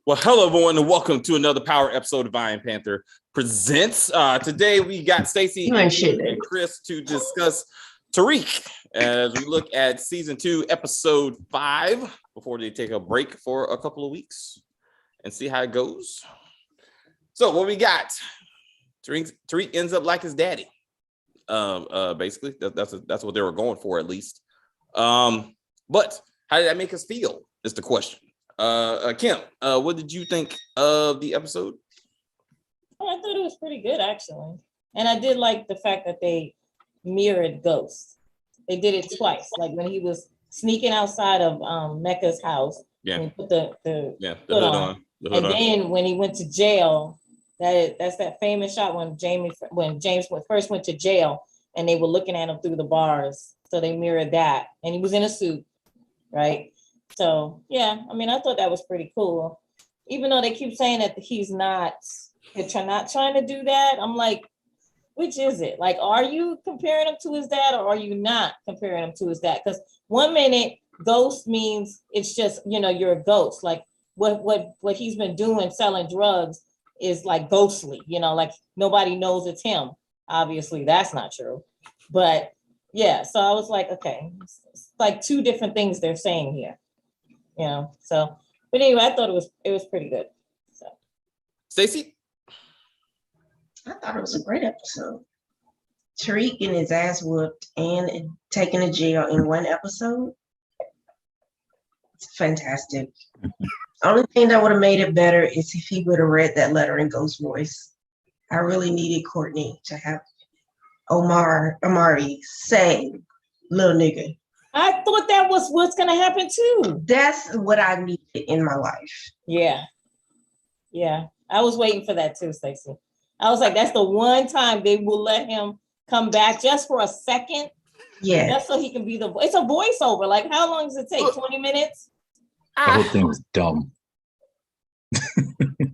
Well, hello everyone, and welcome to another power episode of Iron Panther Presents. Today we got Stacey and Chris to discuss Tariq as we look at season 2, episode 5, before they take a break for a couple of weeks and see how it goes. So what we got? Tariq ends up like his daddy. Basically, that's what they were going for, at least. But how did that make us feel? Is the question. Kim, what did you think of the episode? I thought it was pretty good, actually. And I did like the fact that they mirrored Ghost. They did it twice. Like when he was sneaking outside of Mecca's house, and he put the hood on. Then when he went to jail, that's that famous shot when James first went to jail and they were looking at him through the bars. So they mirrored that. And he was in a suit, right? So yeah, I mean, I thought that was pretty cool. Even though they keep saying that they're not trying to do that. I'm like, which is it? Like, are you comparing him to his dad, or are you not comparing him to his dad? Because 1 minute ghost means it's just, you're a ghost. Like what he's been doing, selling drugs, is like ghostly. Like nobody knows it's him. Obviously, that's not true. But yeah, so I was like, okay, it's like two different things they're saying here. So, but anyway, I thought it was pretty good. So, Stacey? I thought it was a great episode. Tariq getting his ass whooped and taken to jail in one episode. It's fantastic. Only thing that would have made it better is if he would have read that letter in Ghost voice. I really needed Courtney to have Amari say, little nigga. I thought that was what's going to happen too. That's what I needed in my life. Yeah. I was waiting for that too, Stacey. I was like, that's the one time they will let him come back just for a second. Yeah. Just so he can be it's a voiceover. Like, how long does it take? 20 minutes? The whole thing was dumb.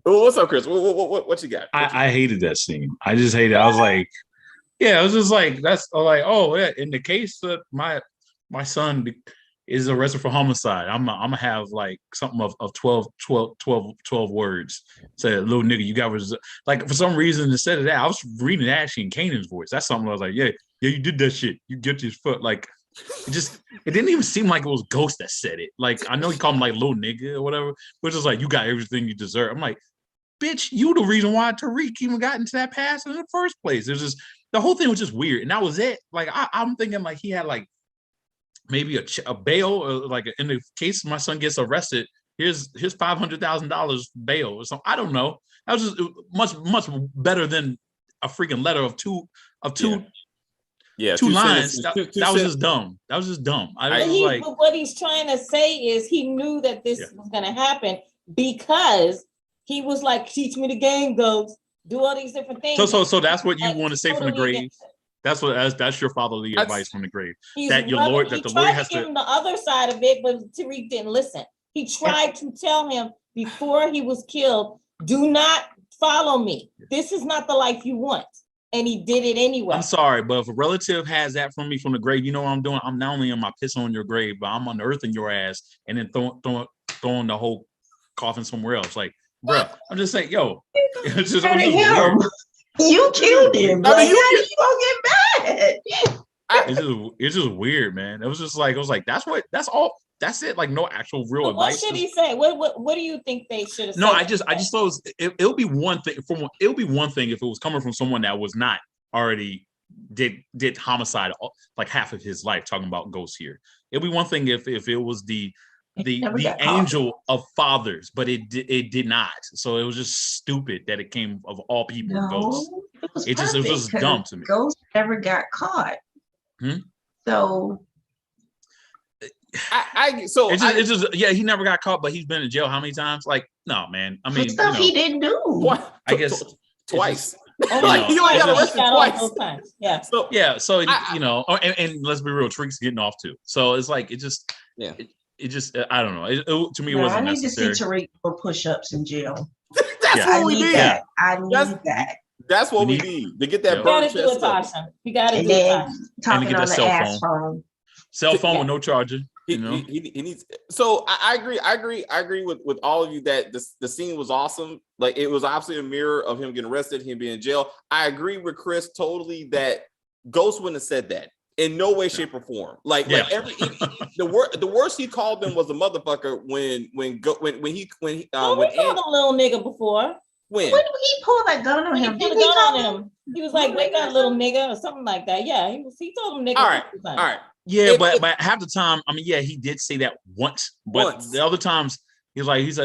What's up, Chris? What you got? I hated that scene. I just hated it. I was like, yeah, I was just like, oh yeah, in the case that my son is arrested for homicide, I'm gonna have like something of 12 words. Say, little nigga, you got like, for some reason, instead of that, I was reading Ashley and Kanan's voice. That's something I was like, yeah, you did that shit. You get your foot. Like, it didn't even seem like it was Ghost that said it. Like, I know he called him like little nigga or whatever, but it's like, you got everything you deserve. I'm like, bitch, you the reason why Tariq even got into that pass in the first place. It was just, the whole thing was just weird. And that was it. Like, I'm thinking like he had like maybe a bail, or like in the case my son gets arrested, here's $500,000 bail or something. I don't know. That was just much better than a freaking letter of two lines. That was just dumb. That was just dumb. But what he's trying to say is he knew that this was going to happen because he was like, teach me the game, Ghost. Do all these different things. So that's what you want to say from the grave. That's your fatherly advice from the grave. That the lawyer has to give him the other side of it, but Tariq didn't listen. He tried to tell him before he was killed, do not follow me. This is not the life you want. And he did it anyway. I'm sorry, but if a relative has that from me from the grave, you know what I'm doing? I'm not only in my piss on your grave, but I'm unearthing your ass and then throwing the whole coffin somewhere else. Like, bro, I'm just saying, yo, it's just you killed him. Like, how you gonna get mad? It's just weird, man. It was like, that's all. That's it. Like, no actual real advice. What should he say? What do you think they should have said? No, I just thought it'll be one thing if it was coming from someone that was not already did homicide like half of his life, talking about ghosts here. It'll be one thing if it was the angel of fathers, but it did not. So it was just stupid that it came of all people. Ghosts. It was just dumb to me. Ghost never got caught. So he never got caught, but he's been in jail how many times? Like, no, man. I mean, stuff he didn't do. I guess twice. He only got arrested twice. Yeah. So and let's be real, Tariq's getting off too. So it's like it just I don't know. To me, it wasn't necessary. I need to see Tariq for push-ups in jail. That's what we need. I need that. That's what we need to get that. You gotta do it, Tasha. You gotta do it. Talking on the ass phone. Cell phone with no charger. You know, he needs. So I agree with all of you that the scene was awesome. Like it was obviously a mirror of him getting arrested, him being in jail. I agree with Chris totally that Ghost wouldn't have said that in no way, shape, or form. Like the worst he called them was a motherfucker when he called him a little nigga before. When did he pull that gun on him? Didn't he call him? He was like, "Wake up, little nigga," or something like that. Yeah, he told him nigga. All right. Yeah, but half the time, I mean, yeah, he did say that once, but the other times he's like, "What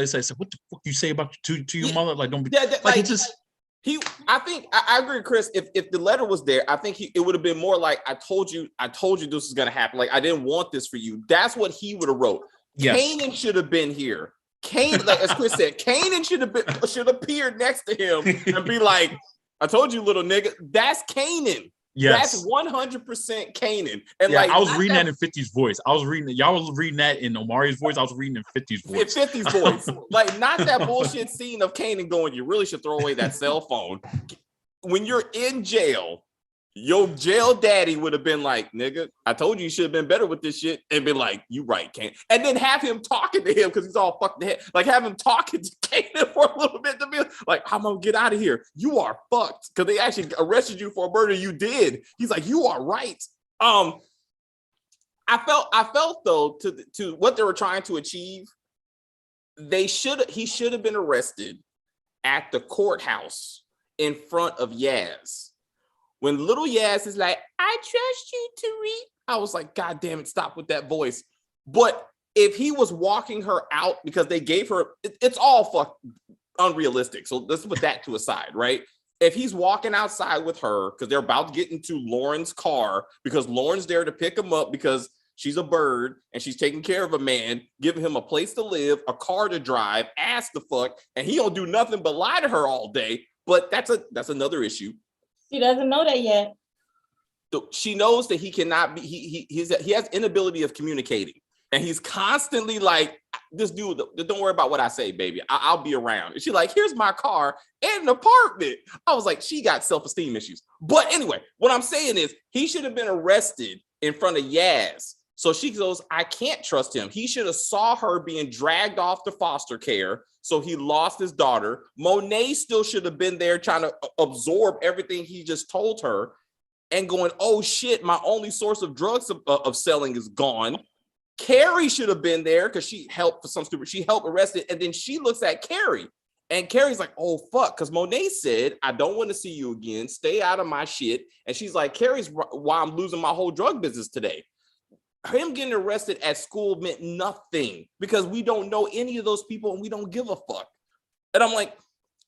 the fuck you say about to your mother?" Like, don't be like he just. I think I agree, Chris. If the letter was there, I think it would have been more like, I told you this was gonna happen. Like, I didn't want this for you. That's what he would have wrote. Yes. Kanan should have been here. Kanan, like as Chris said, Kanan should appear next to him and be like, "I told you, little nigga." That's Kanan. Yes. That's 100% Kanan. And I was reading that in 50's voice. Y'all was reading that in Omari's voice. I was reading in 50's voice. In 50's voice. Like, not that bullshit scene of Kanan going, "You really should throw away that cell phone." When you're in jail, your jail daddy would have been like, "Nigga, I told you should have been better with this shit," and been like, "You right, Kanan." And then have him talking to him because he's all fucked in the head. Like, have him talking to Kanan for a little bit to be like, "I'm gonna get out of here. You are fucked," because they actually arrested you for a murder you did. He's like, "You are right." I felt though to what they were trying to achieve, he should have been arrested at the courthouse in front of Yaz. When little Yaz is like, "I trust you, Tariq," I was like, "God damn it, stop with that voice." But if he was walking her out because they gave her, it's all unrealistic. So let's put that to a side, right? If he's walking outside with her because they're about to get into Lauren's car because Lauren's there to pick him up because she's a bird and she's taking care of a man, giving him a place to live, a car to drive, ass to fuck, and he don't do nothing but lie to her all day. But that's another issue. She doesn't know that yet. She knows that he cannot be. He has inability of communicating, and he's constantly like, "This dude, don't worry about what I say, baby. I'll be around." And she's like, "Here's my car and an apartment." I was like, she got self-esteem issues. But anyway, what I'm saying is, he should have been arrested in front of Yaz. So she goes, "I can't trust him." He should have saw her being dragged off to foster care. So he lost his daughter. Monet still should have been there trying to absorb everything he just told her and going, "Oh shit, my only source of drugs of selling is gone." Carrie should have been there because she helped arrest it. And then she looks at Carrie and Carrie's like, "Oh fuck," because Monet said, "I don't want to see you again. Stay out of my shit." And she's like, "Carrie's why I'm losing my whole drug business today." Him getting arrested at school meant nothing because we don't know any of those people and we don't give a fuck. And I'm like,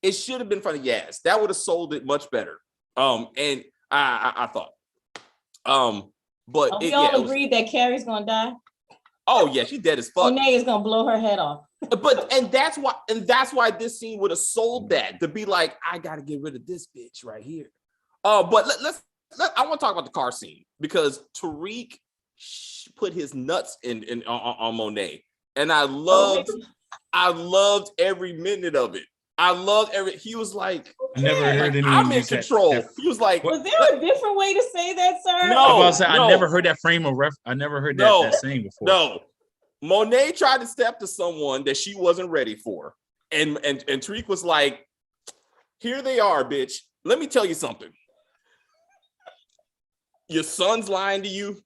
it should have been in front of Yaz. That would have sold it much better. And I thought. But we all agreed that Carrie's gonna die. Oh yeah, she's dead as fuck. Monet is gonna blow her head off. But that's why this scene would have sold that, to be like, I gotta get rid of this bitch right here. But I want to talk about the car scene because Tariq put his nuts on Monet, and I loved every minute of it. He was like, I never heard anyone. I'm in control. He was like, was there a different way to say that, sir? No, I never heard that frame of ref. I never heard that saying before. No, Monet tried to step to someone that she wasn't ready for, and Tariq was like, "Here they are, bitch. Let me tell you something. Your son's lying to you.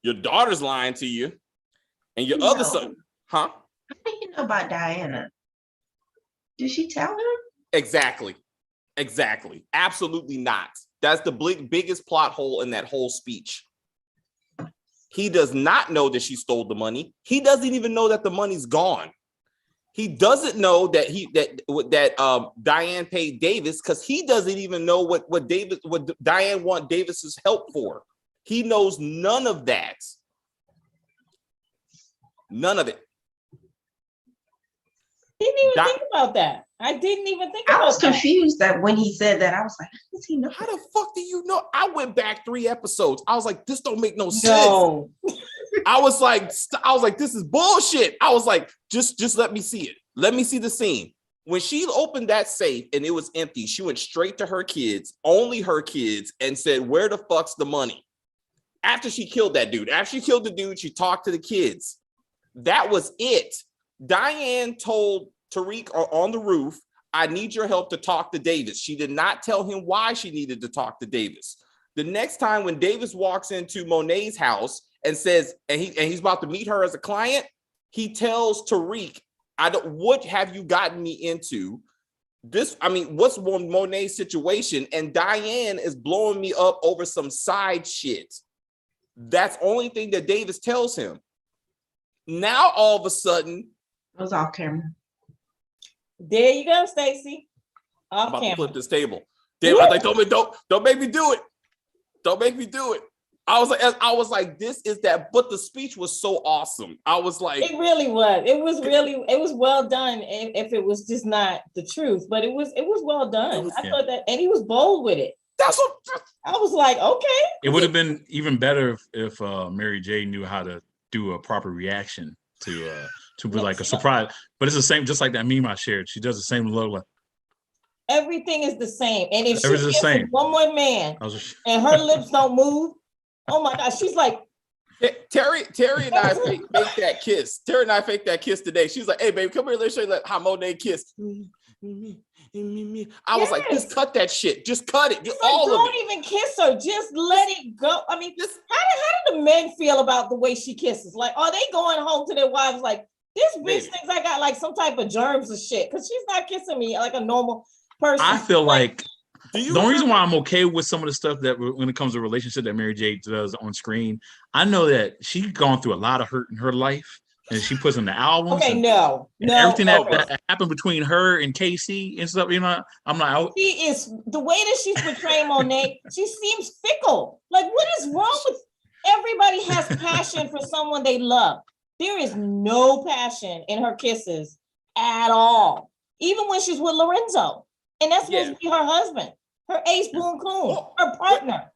Your daughter's lying to you, and your other son, huh? How do you know about Diana? Did she tell him? Exactly. Absolutely not. That's the biggest plot hole in that whole speech. He does not know that she stole the money. He doesn't even know that the money's gone. He doesn't know that Diane paid Davis because he doesn't even know what Diane want Davis's help for. He knows none of that. None of it. Didn't even think about that. I didn't even think about that. I was confused that when he said that, I was like, how does he know? How the fuck do you know? I went back 3 episodes. I was like, this don't make no sense. No. I was like, this is bullshit. I was like, just let me see it. Let me see the scene. When she opened that safe and it was empty, she went straight to her kids, only her kids, and said, "Where the fuck's the money?" after she killed that dude. After she killed the dude, she talked to the kids. That was it. Diane told Tariq on the roof, I need your help to talk to Davis. She did not tell him why she needed to talk to Davis. The next time when Davis walks into Monet's house and says, and he's about to meet her as a client, he tells Tariq, what have you gotten me into? What's Monet's situation? And Diane is blowing me up over some side shit. That's the only thing that Davis tells him. Now, all of a sudden, it was off camera. There you go, Stacey. I'm about to flip this table. Damn, I told me, don't make me do it. Don't make me do it. I was like, this is that. But the speech was so awesome. I was like, it really was. It was well done. If it was just not the truth, but it was well done. I thought that, and he was bold with it. That's what I was like. Okay. It would have been even better if Mary J knew how to do a proper reaction to be like a surprise. But it's the same, just like that meme I shared. She does the same look. Like everything is the same, and if she the same. One more man and her lips don't move. Oh my God, she's like Terry and I faked that kiss. Terry and I faked that kiss today. She's like, "Hey, baby, come here. Let's show you how Monet kissed." I was like, "Just cut that shit. Just cut it. Just all of it. Don't even kiss her. Just let it go." I mean, how do the men feel about the way she kisses? Like, are they going home to their wives like, this bitch thinks I got like some type of germs or shit? Because she's not kissing me like a normal person. I feel like. The only reason why I'm okay with some of the stuff that when it comes to relationship that Mary J does on screen, I know that she's gone through a lot of hurt in her life, and she puts in the albums. Okay, no, everything that happened between her and Casey and stuff. You know, I'm like, she is the way that she's portraying Monet. She seems fickle. Like, what is wrong with everybody? Has passion for someone they love. There is no passion in her kisses at all, even when she's with Lorenzo, and that's supposed to be her husband. Her ace boon coon, her partner.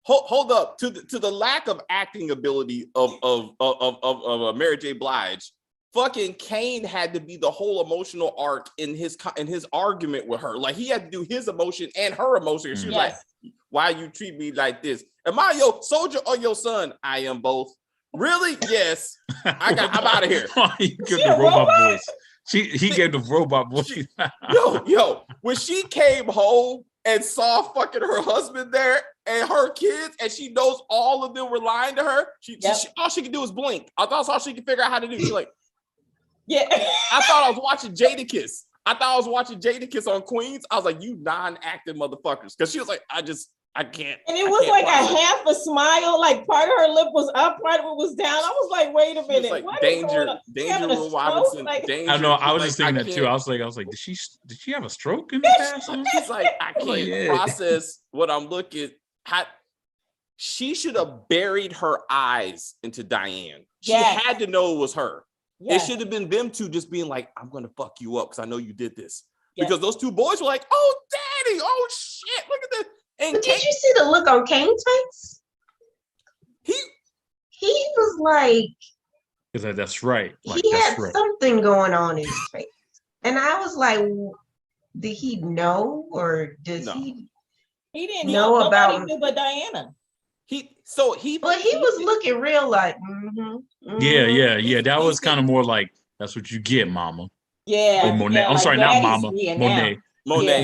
Hold up to the lack of acting ability of Mary J. Blige. Fucking Kane had to be the whole emotional arc in his argument with her. Like, he had to do his emotion and her emotion. She was like, "Why you treat me like this? Am I your soldier or your son?" "I am both." "Really?" "Yes." I'm out of here. He gave the robot voice. He gave the robot voice. Yo, when she came home and saw fucking her husband there and her kids, and she knows all of them were lying to her, all she could do is blink. I thought that's all she could figure out how to do. She's like, I thought I was watching Jadakiss. On Queens. I was like, you non-acting motherfuckers. Because she was like, I can't. And it was like a half a smile, like part of her lip was up, part of it was down. I was like, wait a minute. Like, danger room Robinson. Like, danger. I know. I was just thinking that too. I was like, did she have a stroke in the past? She's like, I can't process what I'm looking at. She should have buried her eyes into Diane. She had to know it was her. It should have been them two just being like, I'm gonna fuck you up because I know you did this. Because those two boys were like, oh daddy, oh shit, look at this. And but did you see the look on Kane's face? He was like, because that's right. Like, he had something going on in his face. And I was like, did he know, or does he? He didn't know about but Diana. He was looking real like, yeah. That was kind of more like, that's what you get, mama. Yeah. Or Monet. I'm sorry, not mama. Monet.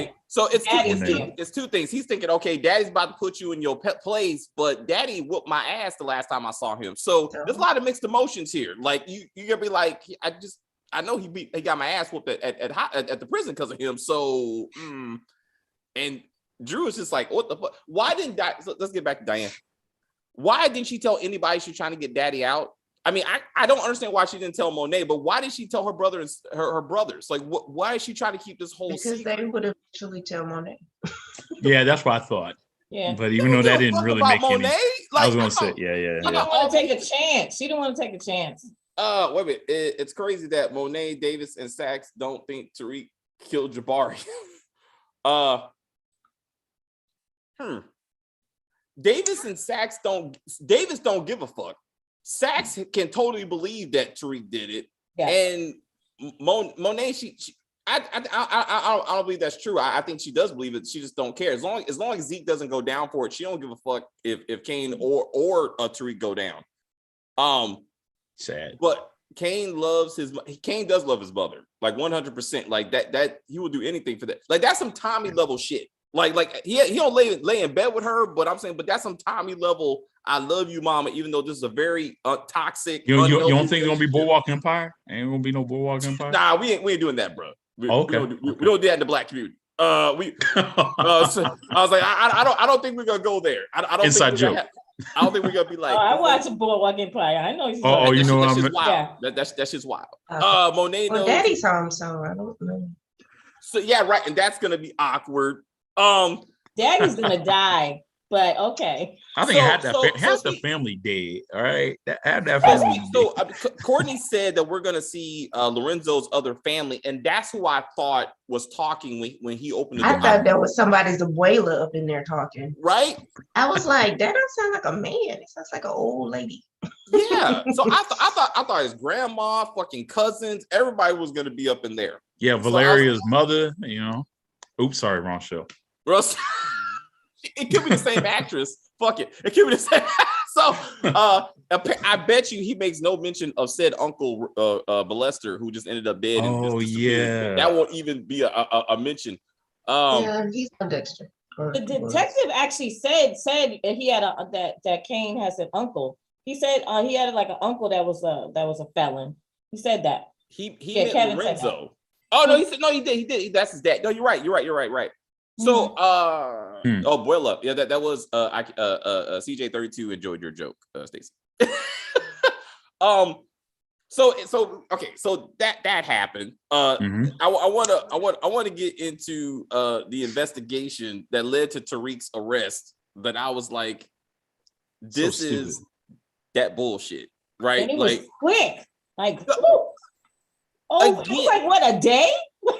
Yeah. So it's two things. He's thinking, okay, daddy's about to put you in your pet place, but daddy whooped my ass the last time I saw him. So there's a lot of mixed emotions here. Like, you gonna be like, I know he got my ass whooped at the prison because of him. So and Drew is just like, what the fuck? Why didn't so let's get back to Diane. Why didn't she tell anybody she's trying to get daddy out? I mean, I don't understand why she didn't tell Monet, but why did she tell her brother and her brothers? Like, why is she trying to keep this whole secret? Because they would eventually tell Monet. Yeah, that's what I thought. Yeah. But even though that didn't really make Monet? any... Like, I was going to say, yeah. She didn't want to take a chance. She didn't want to take a chance. Wait a minute. It's crazy that Monet, Davis, and Sachs don't think Tariq killed Jabari. Davis and Sachs Davis don't give a fuck. Sachs can totally believe that Tariq did it. Yeah. And Monet, I don't believe that's true. I think she does believe it. She just don't care. As long as Zeke doesn't go down for it, she don't give a fuck if Kane or Tariq go down. Sad. But Kane does love his mother, like 100%. Like that he will do anything for that. Like that's some Tommy level shit. Like he don't lay in bed with her, but I'm saying, but that's some Tommy level. I love you, mama, even though this is a very toxic. You don't think it's gonna be Boardwalk Empire? Ain't gonna be no Boardwalk Empire? Nah, we ain't doing that, bro. We don't do that in the black community. So I was like, I don't think we're gonna go there. I don't Inside joke. I don't think we're gonna be like. I watch Boardwalk Empire. I know. You know that's what just wild. Yeah. That's just wild. Monet. Well, Daddy's home, so I don't know. So yeah, right, and that's gonna be awkward. Daddy's gonna die, but okay. I think half the family dead. All right, have that family. So Courtney said that we're gonna see Lorenzo's other family, and that's who I thought was talking when he opened the door. I thought that was somebody's abuela up in there talking. Right? I was like, that don't sound like a man. It sounds like an old lady. Yeah. So I thought his grandma, fucking cousins, everybody was gonna be up in there. Yeah, Valeria's mother. Oops, sorry, wrong show. Russ, it could be the same actress. Fuck it. It could be the same. So I bet you he makes no mention of said uncle Balester who just ended up dead. Oh yeah, that won't even be a mention. Yeah, he's on Dexter. The detective actually said he had that Kane has an uncle. He said he had like an uncle that was a felon. He said that. He meant Lorenzo. Oh no, he said no. He did. That's his dad. No, you're right. So, Abuela. Yeah, that was CJ32 enjoyed your joke, Stacey. So okay, so that happened. I want to get into the investigation that led to Tariq's arrest. But I was like, this is that bullshit, right? And it like was quick, like it was like what, a day?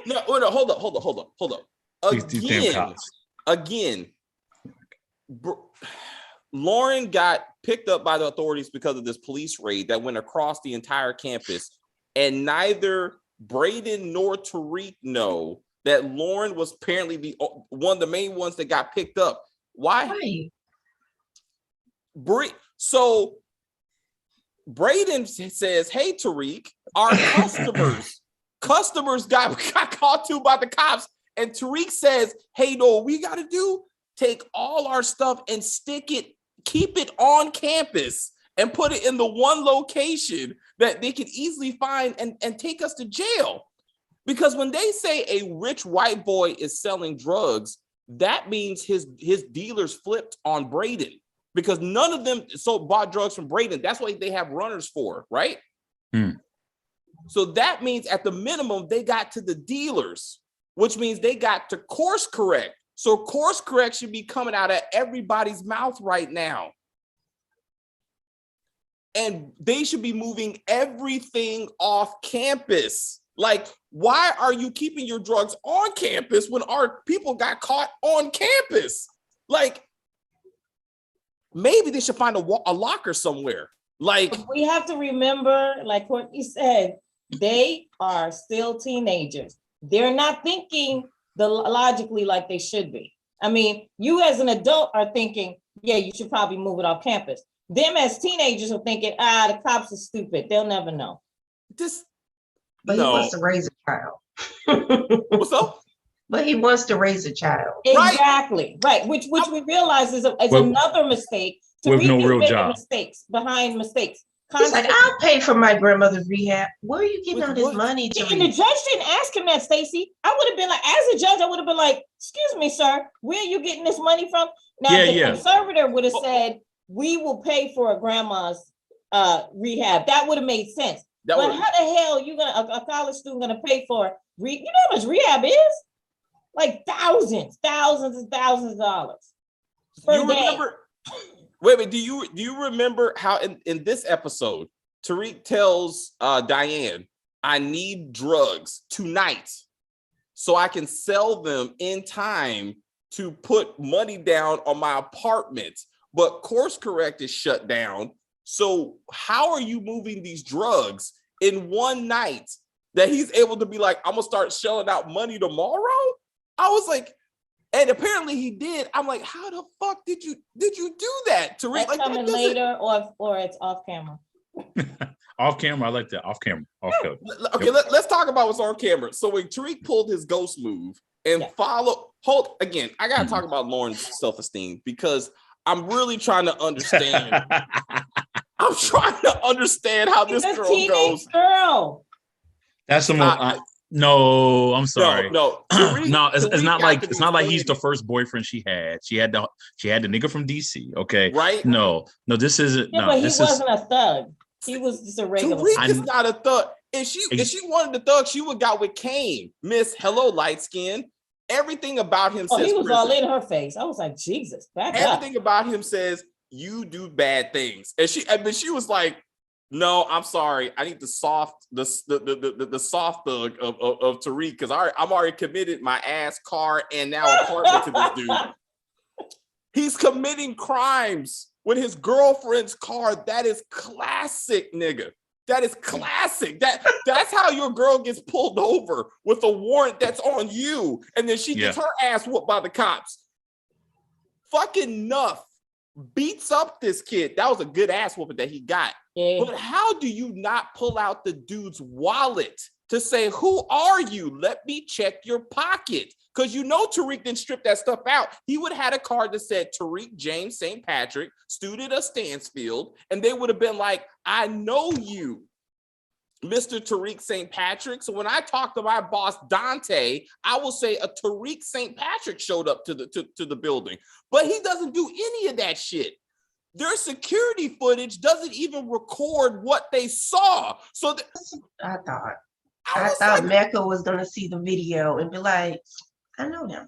No, hold up. Again, Lauren got picked up by the authorities because of this police raid that went across the entire campus, and neither Braden nor Tariq know that Lauren was apparently one of the main ones that got picked up. Why? So Braden says, "Hey, Tariq, our customers got caught too by the cops." And Tariq says, "Hey, no, we got to do, take all our stuff and keep it on campus and put it in the one location that they can easily find and take us to jail." Because when they say a rich white boy is selling drugs, that means his dealers flipped on Braden, because none of them bought drugs from Braden. That's what they have runners for, right? So that means at the minimum, they got to the dealers, which means they got to course correct. So course correct should be coming out of everybody's mouth right now. And they should be moving everything off campus. Like, why are you keeping your drugs on campus when our people got caught on campus? Like, maybe they should find a locker somewhere. Like, we have to remember, like Courtney said, they are still teenagers. They're not thinking logically like they should be. I mean, you as an adult are thinking, yeah, you should probably move it off campus. Them as teenagers are thinking, the cops are stupid. They'll never know. But he wants to raise a child. What's up? But he wants to raise a child. Exactly. Right. Which we realize is another mistake. With no real job. Mistakes behind mistakes. He's like, I'll pay for my grandmother's rehab. Where are you getting all this money to? And the judge didn't ask him that, Stacey. I would have been like, as a judge, I would have been like, excuse me, sir, where are you getting this money from? Now, the conservator would have said, we will pay for a grandma's rehab. That would have made sense. But how the hell you a college student gonna pay for you know how much rehab is? Like thousands of dollars per day. Wait, do you remember how in this episode, Tariq tells Diane, I need drugs tonight so I can sell them in time to put money down on my apartment, but course correct is shut down. So how are you moving these drugs in one night that he's able to be like, I'm gonna start shelling out money tomorrow. I was like, and apparently he did. I'm like, how the fuck did you do that, Tariq? That's like, coming later, or it's off camera. Off camera, I like that. Off camera. Okay, let's talk about what's on camera. So when Tariq pulled his ghost move and hold again, I gotta talk about Lauren's self-esteem because I'm really trying to understand. I'm trying to understand how this girl goes. Girl. That's the most. No, I'm sorry. No, Tariq, no, it's not like he's the first boyfriend she had. She had the nigga from DC. Okay, right? No, this isn't. Yeah, no, but he wasn't a thug. He was just a regular. Tariq is not a thug. If she wanted the thug, she would got with Kane. Miss Hello Light Skin. Everything about him says he was all in her face. I was like, Jesus, back up. Everything about him says you do bad things. And she was like, no, I'm sorry. I need the soft thug of Tariq because I'm already committed my ass, car, and now apartment to this dude. He's committing crimes with his girlfriend's car. That is classic, nigga. That is classic. That's how your girl gets pulled over with a warrant that's on you, and then she gets her ass whooped by the cops. Fucking Nuff beats up this kid. That was a good ass whooping that he got. Yeah. But how do you not pull out the dude's wallet to say, who are you? Let me check your pocket. Because you know Tariq didn't strip that stuff out. He would have had a card that said Tariq James St. Patrick, student of Stansfield, and they would have been like, I know you, Mr. Tariq St. Patrick. So when I talk to my boss, Dante, I will say a Tariq St. Patrick showed up to the building. But he doesn't do any of that shit. Their security footage doesn't even record what they saw. So I thought Mecca was going to see the video and be like, I know him.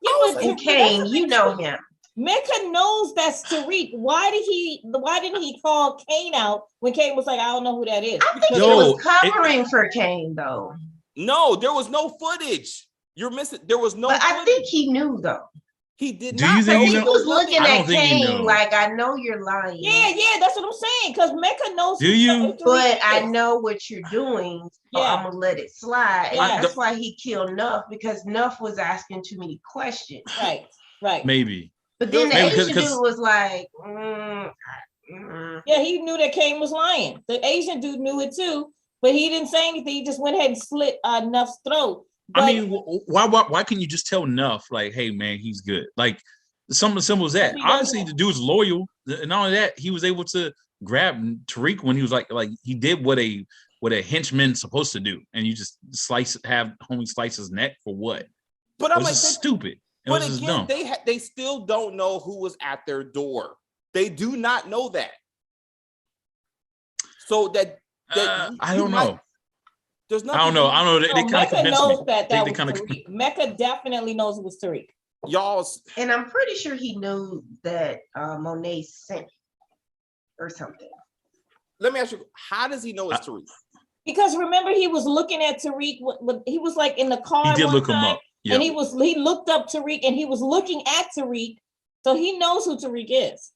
Yeah, but Kane, you know him. Mecca knows that's Tariq. Why didn't he call Kane out when Kane was like, I don't know who that is? I think he was covering for Kane, though. No, there was no footage. You're missing. There was no. But footage. I think he knew, though. He did Do not. You think he was looking at Kane like, I know you're lying. Yeah, that's what I'm saying. Because Mecca knows. Do you? But I know what you're doing. So I'm gonna let it slide. Yeah. And that's why he killed Nuff, because Nuff was asking too many questions. Right. Maybe. But then the Asian dude was like, Yeah, he knew that Kane was lying. The Asian dude knew it too, but he didn't say anything. He just went ahead and slit Nuff's throat. But, I mean, why can you just tell Nuff, like, hey man, he's good? Like, something simple as that. Obviously, the dude's loyal, and all of that, he was able to grab Tariq when he was like he did what a henchman's supposed to do, and you just have homie slice his neck for what? But I'm like, stupid. But again, they still don't know who was at their door. They do not know that. So that I don't know. There's nothing. I don't know. They kind of convinced knows me. That was Tariq. Mecca definitely knows it was Tariq. Y'all, and I'm pretty sure he knew that Monet sent or something. Let me ask you, how does he know it's Tariq? Because remember, he was looking at Tariq. He was like in the car. He did look him up. Yep. And he looked up Tariq, and he was looking at Tariq, so he knows who Tariq is.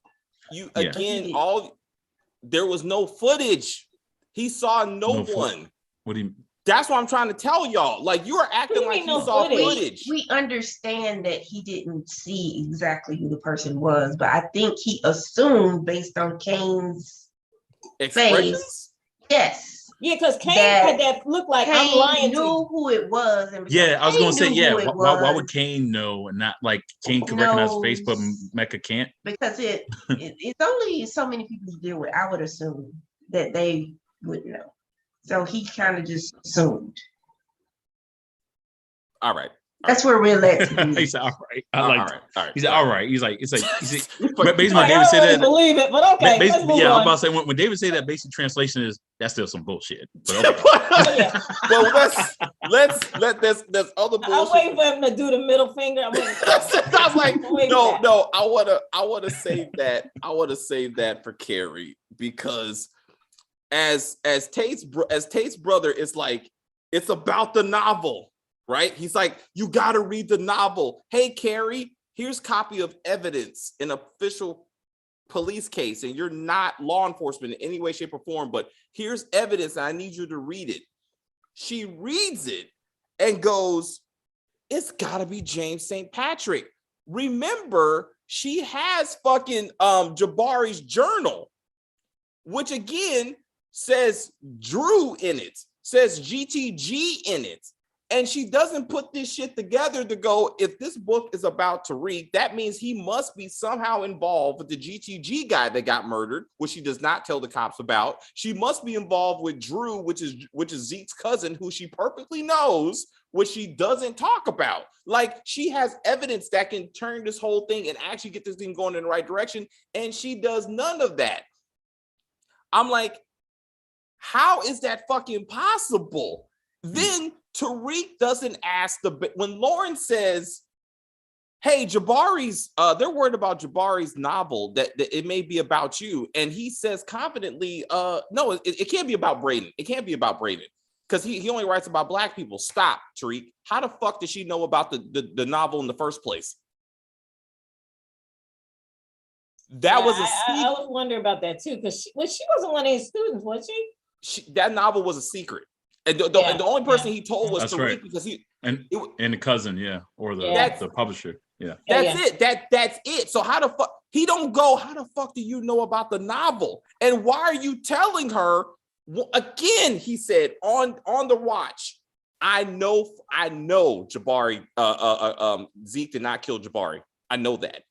There was no footage. He saw no one. What do you? That's what I'm trying to tell y'all. Like, you are acting like you saw footage. We understand that he didn't see exactly who the person was, but I think he assumed based on Kane's face. Yes. Yeah, because Kane had that look like I'm lying. Knew who it was. And I was going to say, why would Kane know and not like Kane could recognize his face, but Mecca can't? Because it's only so many people you deal with. I would assume that they would know. So he kind of just assumed. All right. That's where we're at. He said, all right. All right. He's like, all right. He's like, basically when David said that. Believe it, but okay. I'm about to say when David said that, basic translation is that's still some bullshit. But okay. Well, there's other bullshit. I'm waiting for him to do the middle finger. I was like, no. I want to save that. I want to save that for Carrie, because as Tate's brother, it's like it's about the novel. Right? He's like, you got to read the novel. Hey, Carrie, here's a copy of evidence in an official police case, and you're not law enforcement in any way, shape, or form, but here's evidence, and I need you to read it. she reads it and goes, it's gotta be James St. Patrick. Remember, she has fucking Jabari's journal, which again says Drew in it, says GTG in it. And she doesn't put this shit together to go, if this book is about Tariq, that means he must be somehow involved with the GTG guy that got murdered, which she does not tell the cops about. She must be involved with Drew, which is Zeke's cousin, who she perfectly knows, which she doesn't talk about. Like, she has evidence that can turn this whole thing and actually get this thing going in the right direction, and she does none of that. I'm like, how is that fucking possible? Then Tariq doesn't ask when Lauren says, hey, Jabari's, they're worried about Jabari's novel, that it may be about you. And he says confidently, no, it can't be about Braden. It can't be about Braden because he only writes about Black people. Stop, Tariq. How the fuck does she know about the novel in the first place? That was a secret. I was wondering about that too, because she wasn't one of his students, was she? That novel was a secret. And the only person he told was Tariq, right, because and the cousin, or the publisher, That's it. That's it. So how the fuck he don't go? How the fuck do you know about the novel? And why are you telling her? Again, he said on the watch. I know Jabari. Zeke did not kill Jabari. I know that.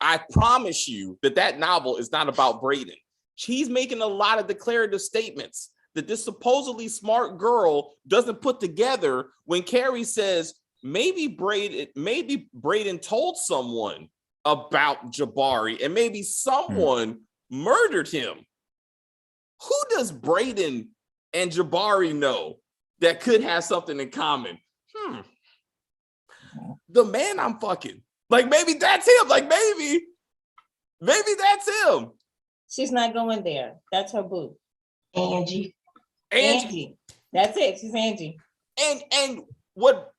I promise you that novel is not about Braden. She's making a lot of declarative statements that this supposedly smart girl doesn't put together when Carrie says maybe Braden told someone about Jabari and maybe someone murdered him. Who does Braden and Jabari know that could have something in common? The man I'm fucking. Like, maybe that's him. Like, maybe that's him. She's not going there. That's her boo. Angie. That's it. She's Angie. And what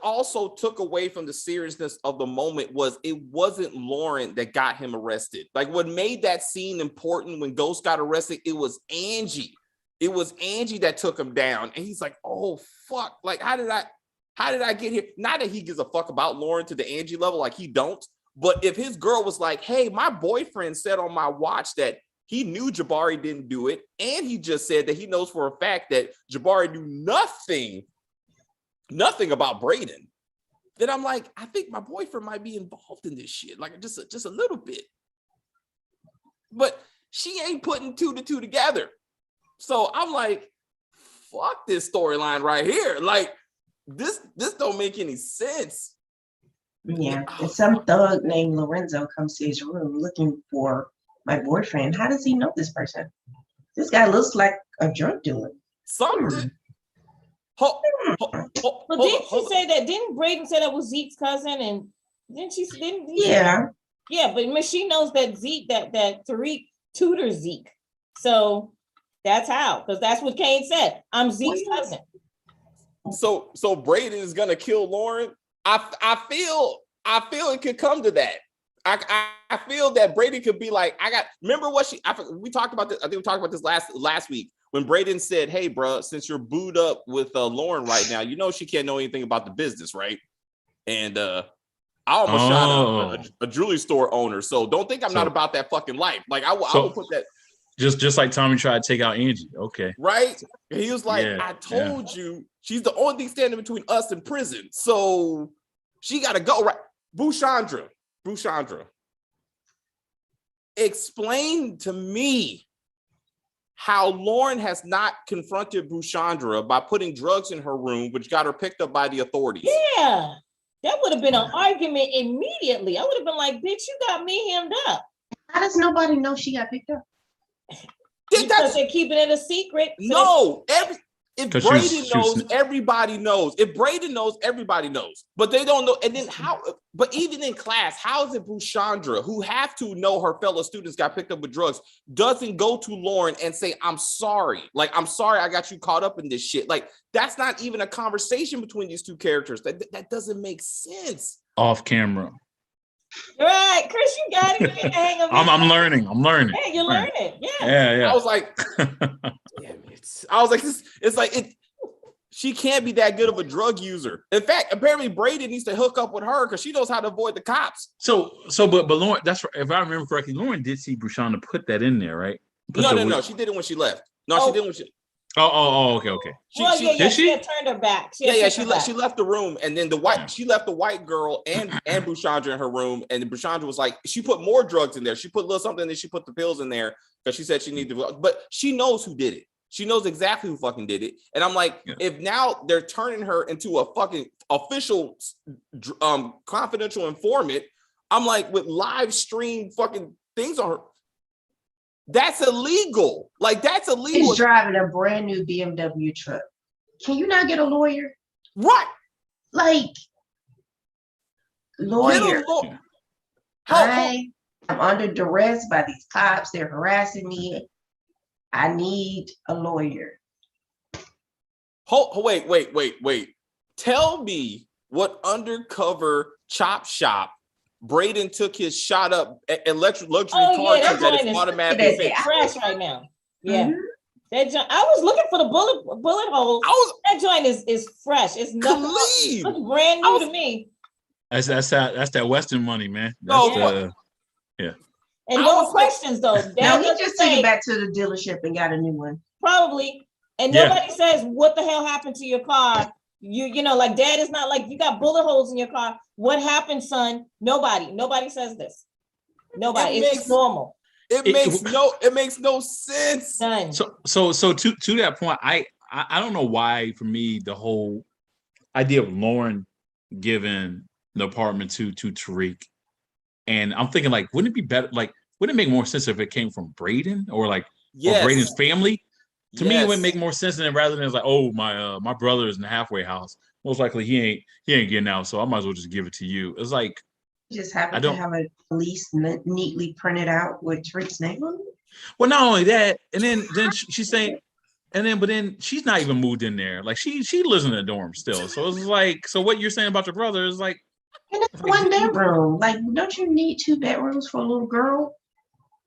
also took away from the seriousness of the moment was it wasn't Lauren that got him arrested. Like, what made that scene important when Ghost got arrested, it was Angie. It was Angie that took him down. And he's like, oh, fuck. Like, how did I get here? Not that he gives a fuck about Lauren to the Angie level, like he don't. But if his girl was like, hey, my boyfriend said on my watch that he knew Jabari didn't do it, and he just said that he knows for a fact that Jabari knew nothing about Braden, then I'm like, I think my boyfriend might be involved in this shit, like just a little bit. But she ain't putting two to two together. So I'm like, fuck this storyline right here. Like, this don't make any sense. Yeah, and some thug named Lorenzo comes to his room looking for my boyfriend. How does he know this person? This guy looks like a drug dealer. Something. But didn't she say that? Didn't Braden say that was Zeke's cousin? And didn't she? Yeah, but she knows that Zeke, that Tariq tutors Zeke. So that's how, because that's what Kane said. I'm Zeke's cousin. So Braden is gonna kill Lauren. I feel it could come to that. I feel that Braden could be like, remember what we talked about this. I think we talked about this last week when Braden said, hey, bro, since you're booed up with Lauren right now, you know she can't know anything about the business, right? And I almost shot a jewelry store owner. So don't think I'm not about that fucking life. Like, I will put that. Just like Tommy tried to take out Angie. Okay. Right? And he was like, I told you, she's the only thing standing between us and prison. So she got to go, right? Bushandra, explain to me how Lauren has not confronted Bushandra by putting drugs in her room, which got her picked up by the authorities. Yeah, that would have been an argument immediately. I would have been like, bitch, you got me hemmed up. How does nobody know she got picked up? Because they're keeping it a secret. No, if Braden knows, everybody knows. If Braden knows, everybody knows. But they don't know. And then how? But even in class, how is it Bushandra, who have to know her fellow students got picked up with drugs, doesn't go to Lauren and say, I'm sorry. Like, I'm sorry I got you caught up in this shit. Like, that's not even a conversation between these two characters. That doesn't make sense. Off camera. Right, Chris, you got it. You hang up. I'm learning. Yeah, you're learning. Yeah. I was like, damn it. I was like, it's like it. She can't be that good of a drug user. In fact, apparently Brady needs to hook up with her because she knows how to avoid the cops. But Lauren, that's if I remember correctly, Lauren did see Brashonda put that in there, right? No. She did it when she left. No, she did when she. Okay. She had turned her back. She left the room, and then she left the white girl and Brashondra in her room, and Brashondra was like, she put more drugs in there. She put a little something, and then she put the pills in there because she said she needed to. But she knows who did it. She knows exactly who fucking did it. And I'm like, if now they're turning her into a fucking official, confidential informant, I'm like, with live stream fucking things on her. That's illegal. Like, that's illegal. He's driving a brand new BMW truck. Can you not get a lawyer? Right. Like, lawyer. I'm under duress by these cops. They're harassing me. I need a lawyer. Wait. Tell me what undercover chop shop Braden took his shot up luxury car that is automatically fixed. Fresh right now. Yeah. Mm-hmm. That joint, I was looking for the bullet holes. That joint is fresh. It's nothing. Looks brand new to me. That's that Western money, man. Yeah. And no questions though. No, he just took it back to the dealership and got a new one. Probably. And nobody says what the hell happened to your car. You know, like Dad is not like, you got bullet holes in your car. What happened, son? Nobody says this. Nobody. It's just normal. It makes no sense. None. So to that point, I don't know why, for me, the whole idea of Lauren giving the apartment to Tariq, and I'm thinking, like, wouldn't it be better? Like, wouldn't it make more sense if it came from Braden or or Braden's family? To me, it would make more sense than rather than it's like, oh, my brother is in the halfway house. Most likely he ain't getting out, so I might as well just give it to you. It's like, just happen to have a lease neatly printed out with Tariq's name on it. Well, not only that, and then she's saying, but then she's not even moved in there. Like she lives in a dorm still. So it's like, so what you're saying about your brother is like, and it's one bedroom. Like, don't you need 2 bedrooms for a little girl?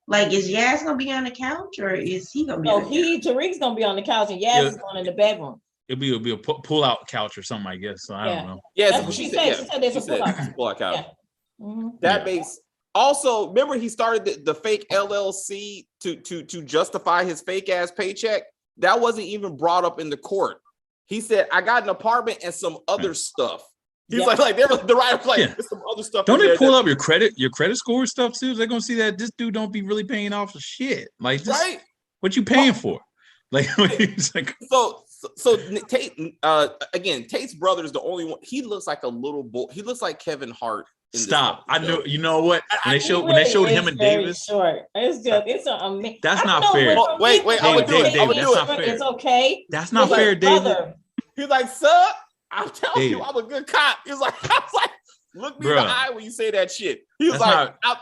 Like, is Yaz gonna be on the couch or is he gonna be? Tariq's gonna be on the couch and Yaz is going in the bedroom. It'll be a pull-out couch or something, I guess. So I don't know. Yeah, that's what she said. She said there's a pull-out couch. Yeah. Mm-hmm. That makes. Also, remember he started the fake LLC to justify his fake ass paycheck. That wasn't even brought up in the court. He said, "I got an apartment and some other stuff." He's like the writer's like, there's some other stuff. Don't they pull up your credit score stuff too? They're gonna see that this dude don't be really paying off the shit. Like, right? What you paying for? Like, so Tate. Again, Tate's brother is the only one. He looks like a little boy. He looks like Kevin Hart. Stop! I know. You know what? When they showed him and Davis, short. It's just amazing. That's not fair. Wait. I'm gonna do it. It's okay. That's not fair, David. He's like, "Sir, I'm telling you, I'm a good cop." I was like, look me in the eye when you say that shit. He was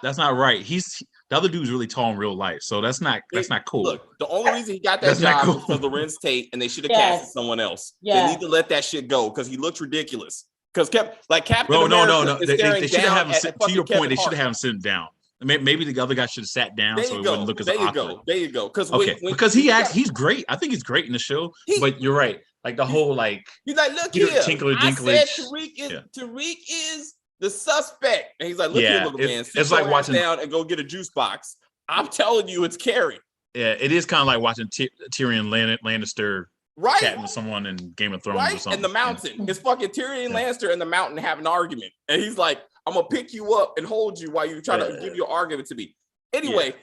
that's not right. The other dude's really tall in real life, so that's not cool. Look, the only reason he got that job was because Lorenz Tate, and they should have casted someone else. They need to let that shit go because he looks ridiculous. Because Captain America they should have him. To your point, they should have him sitting down. Maybe the other guy should have sat down so it wouldn't look as awkward. There you go. Because he's great. I think he's great in the show. But you're right. Like the whole he's like, look here. I said Tariq is the suspect, and he's like, look here, little man. It's like watching down and go get a juice box. I'm telling you, it's Carrie. Yeah, it is kind of like watching Tyrion Lannister. Right, chatting with someone in Game of Thrones or something. And the mountain. It's fucking Tyrion Lannister and the mountain have an argument. And he's like, I'm gonna pick you up and hold you while you try to give your argument to me. Anyway,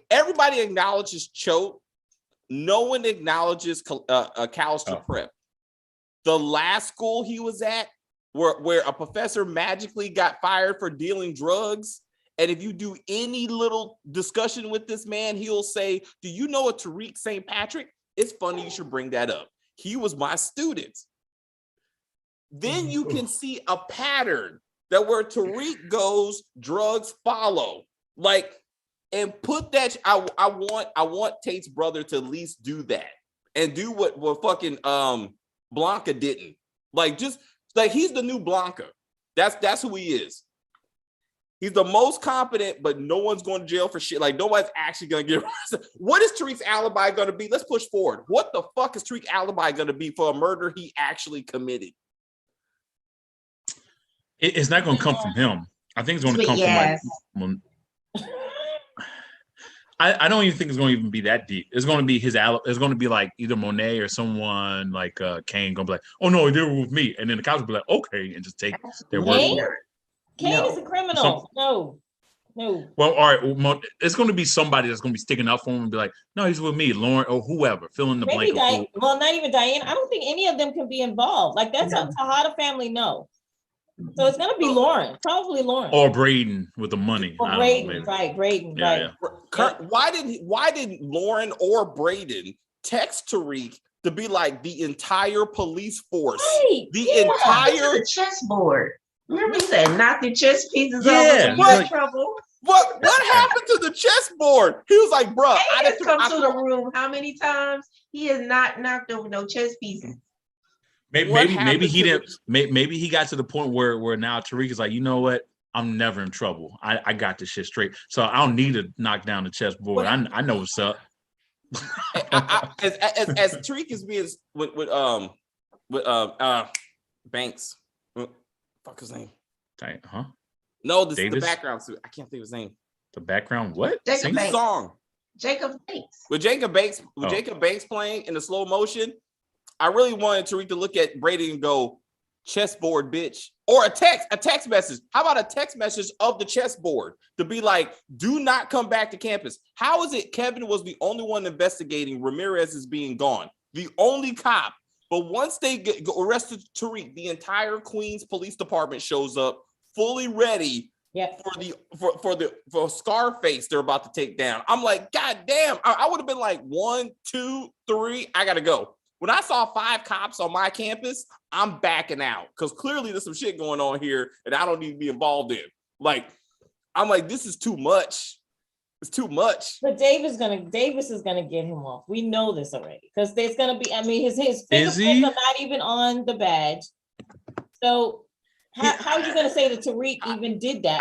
everybody acknowledges Choate. No one acknowledges Callister Prep. The last school he was at, where a professor magically got fired for dealing drugs. And if you do any little discussion with this man, he'll say, do you know a Tariq St. Patrick? It's funny you should bring that up. He was my student. Then you can see a pattern that where Tariq goes, drugs follow. Like, and put that. I want Tate's brother to at least do that and do what fucking Blanca didn't. Like, just like he's the new Blanca. That's who he is. He's the most competent, but no one's going to jail for shit. Like, nobody's actually going to get arrested. What is Tariq's alibi going to be? Let's push forward. What the fuck is Tariq's alibi going to be for a murder he actually committed? It's not going to come from him. I think it's going to come from like. I don't even think it's going to even be that deep. It's going to be his alibi. It's going to be like either Monet or someone like Kane going to be like, "Oh no, they were with me," and then the cops will be like, "Okay," and just take their word for it. Kane is a criminal. No. Well, all right. Well, it's going to be somebody that's going to be sticking up for him and be like, "No, he's with me, Lauren or whoever." Fill in the blank. Well, not even Diane. I don't think any of them can be involved. Like that's up to how the family know. So it's gonna be Lauren, probably Lauren or Braden with the money. Or Braden, right? Braden, right? Yeah. Why did Lauren or Braden text Tariq to be like the entire police force, the entire chessboard? Remember, he said, "Knock the chess pieces off." What trouble? What happened to the chessboard? He was like, "Bro, I just come to the room. How many times he has not knocked over no chess pieces?" Maybe he didn't. Maybe he got to the point where now Tariq is like, you know what? I'm never in trouble. I got this shit straight, so I don't need to knock down the chessboard. I know what's up. As Tariq is being with Banks, fuck his name? Huh? No, the background suit. I can't think of his name. The background what? Jacob Banks. Song. Jacob Banks. With Jacob Banks playing in the slow motion. I really wanted Tariq to look at Brady and go, chessboard, bitch. Or a text message. How about a text message of the chessboard to be like, do not come back to campus? How is it Kevin was the only one investigating Ramirez is being gone? The only cop. But once they arrested Tariq, the entire Queens Police Department shows up fully ready for Scarface they're about to take down. I'm like, God damn. I would have been like 1, 2, 3. I gotta go. When I saw 5 cops on my campus, I'm backing out because clearly there's some shit going on here and I don't need to be involved in. Like, I'm like, this is too much. It's too much. But Davis is gonna get him off. We know this already because there's gonna be. I mean, his fingerprints are not even on the badge. So how are you gonna say that Tariq even did that?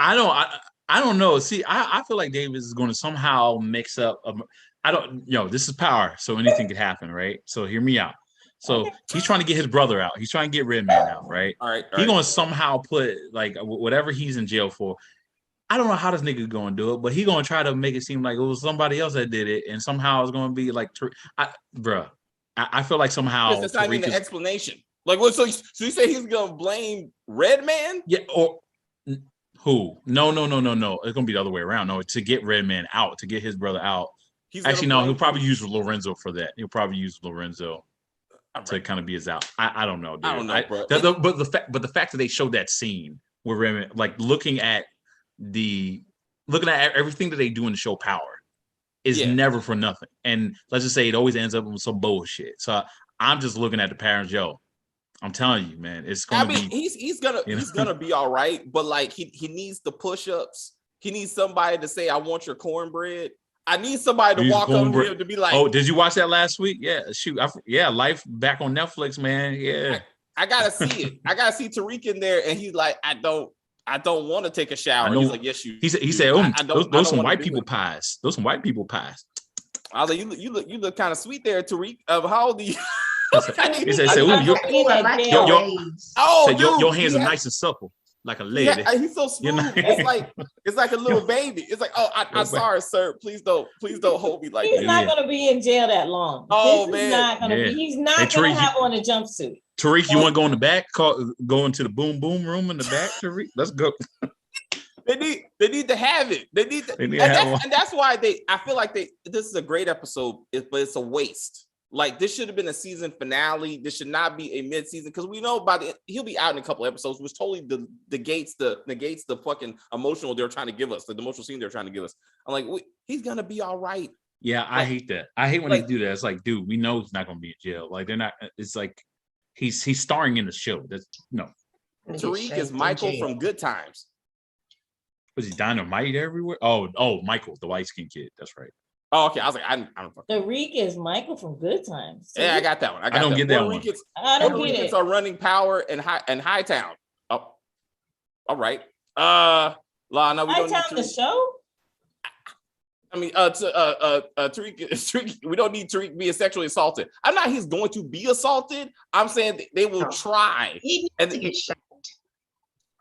I don't know. See, I feel like Davis is going to somehow mix up. This is power, so anything could happen, right? So hear me out. So he's trying to get his brother out. He's trying to get Redman out, right? All right. He's going to somehow put like whatever he's in jail for. I don't know how this nigga going to do it, but he's going to try to make it seem like it was somebody else that did it, and somehow it's going to be like, I feel like somehow that's not even an explanation. Like, what? So you say he's going to blame Redman? Yeah. Or who? No. It's going to be the other way around. No, to get Redman out, to get his brother out. He'll probably use Lorenzo for that. He'll probably use Lorenzo to kind of be his out. I don't know, dude. I don't know, bro. But the fact that they showed that scene where Redman, like looking at everything that they do in the show Power is never for nothing. And let's just say it always ends up with some bullshit. So I'm just looking at the parents, I'm telling you, man, it's gonna be. He's gonna be all right, but like he needs the push-ups. He needs somebody to say, "I want your cornbread." I need somebody to walk up to him to be like, "Oh, did you watch that last week?" Yeah, shoot, Life back on Netflix, man. Yeah, I gotta see it. I gotta see Tariq in there, and he's like, "I don't want to take a shower." He's like, "Yes, you." He said, "Those some white people pies. Those some white people pies." I was like, "You look kind of sweet there, Tariq. How old are you?" He said, your hands are nice and supple. Like a lady. Yeah, he's so smooth. It's like a little baby. It's like, I'm sorry, sir. Please don't hold me like that. He's not gonna be in jail that long. He's not gonna have on a jumpsuit. Tariq, you want to go in the back? Go into the boom boom room in the back, Tariq? Let's go. They need to have it. And that's why I feel like this is a great episode, but it's a waste. Like, this should have been a season finale. This should not be a mid-season because we know he'll be out in a couple episodes, which totally negates the fucking emotional they're trying to give us, the emotional scene they're trying to give us. I'm like, he's gonna be all right. Yeah, I hate that. I hate when they do that. It's like, dude, we know he's not gonna be in jail. Like, they're not. It's like he's starring in the show. That's no. Tariq is Michael from Good Times. Was he dynamite everywhere? Oh, Michael, the white skinned kid. That's right. Oh, okay. I was like, I don't fucking. Tariq is Michael from Good Times. So yeah, I got that one. I don't get that one. I don't get it. Are running Power and Hightown. Oh, all right. La, no, we don't need Nighttime the show. I mean, Tariq, we don't need Tariq being sexually assaulted. I'm not. He's going to be assaulted. I'm saying they will try. He needs and to get shot.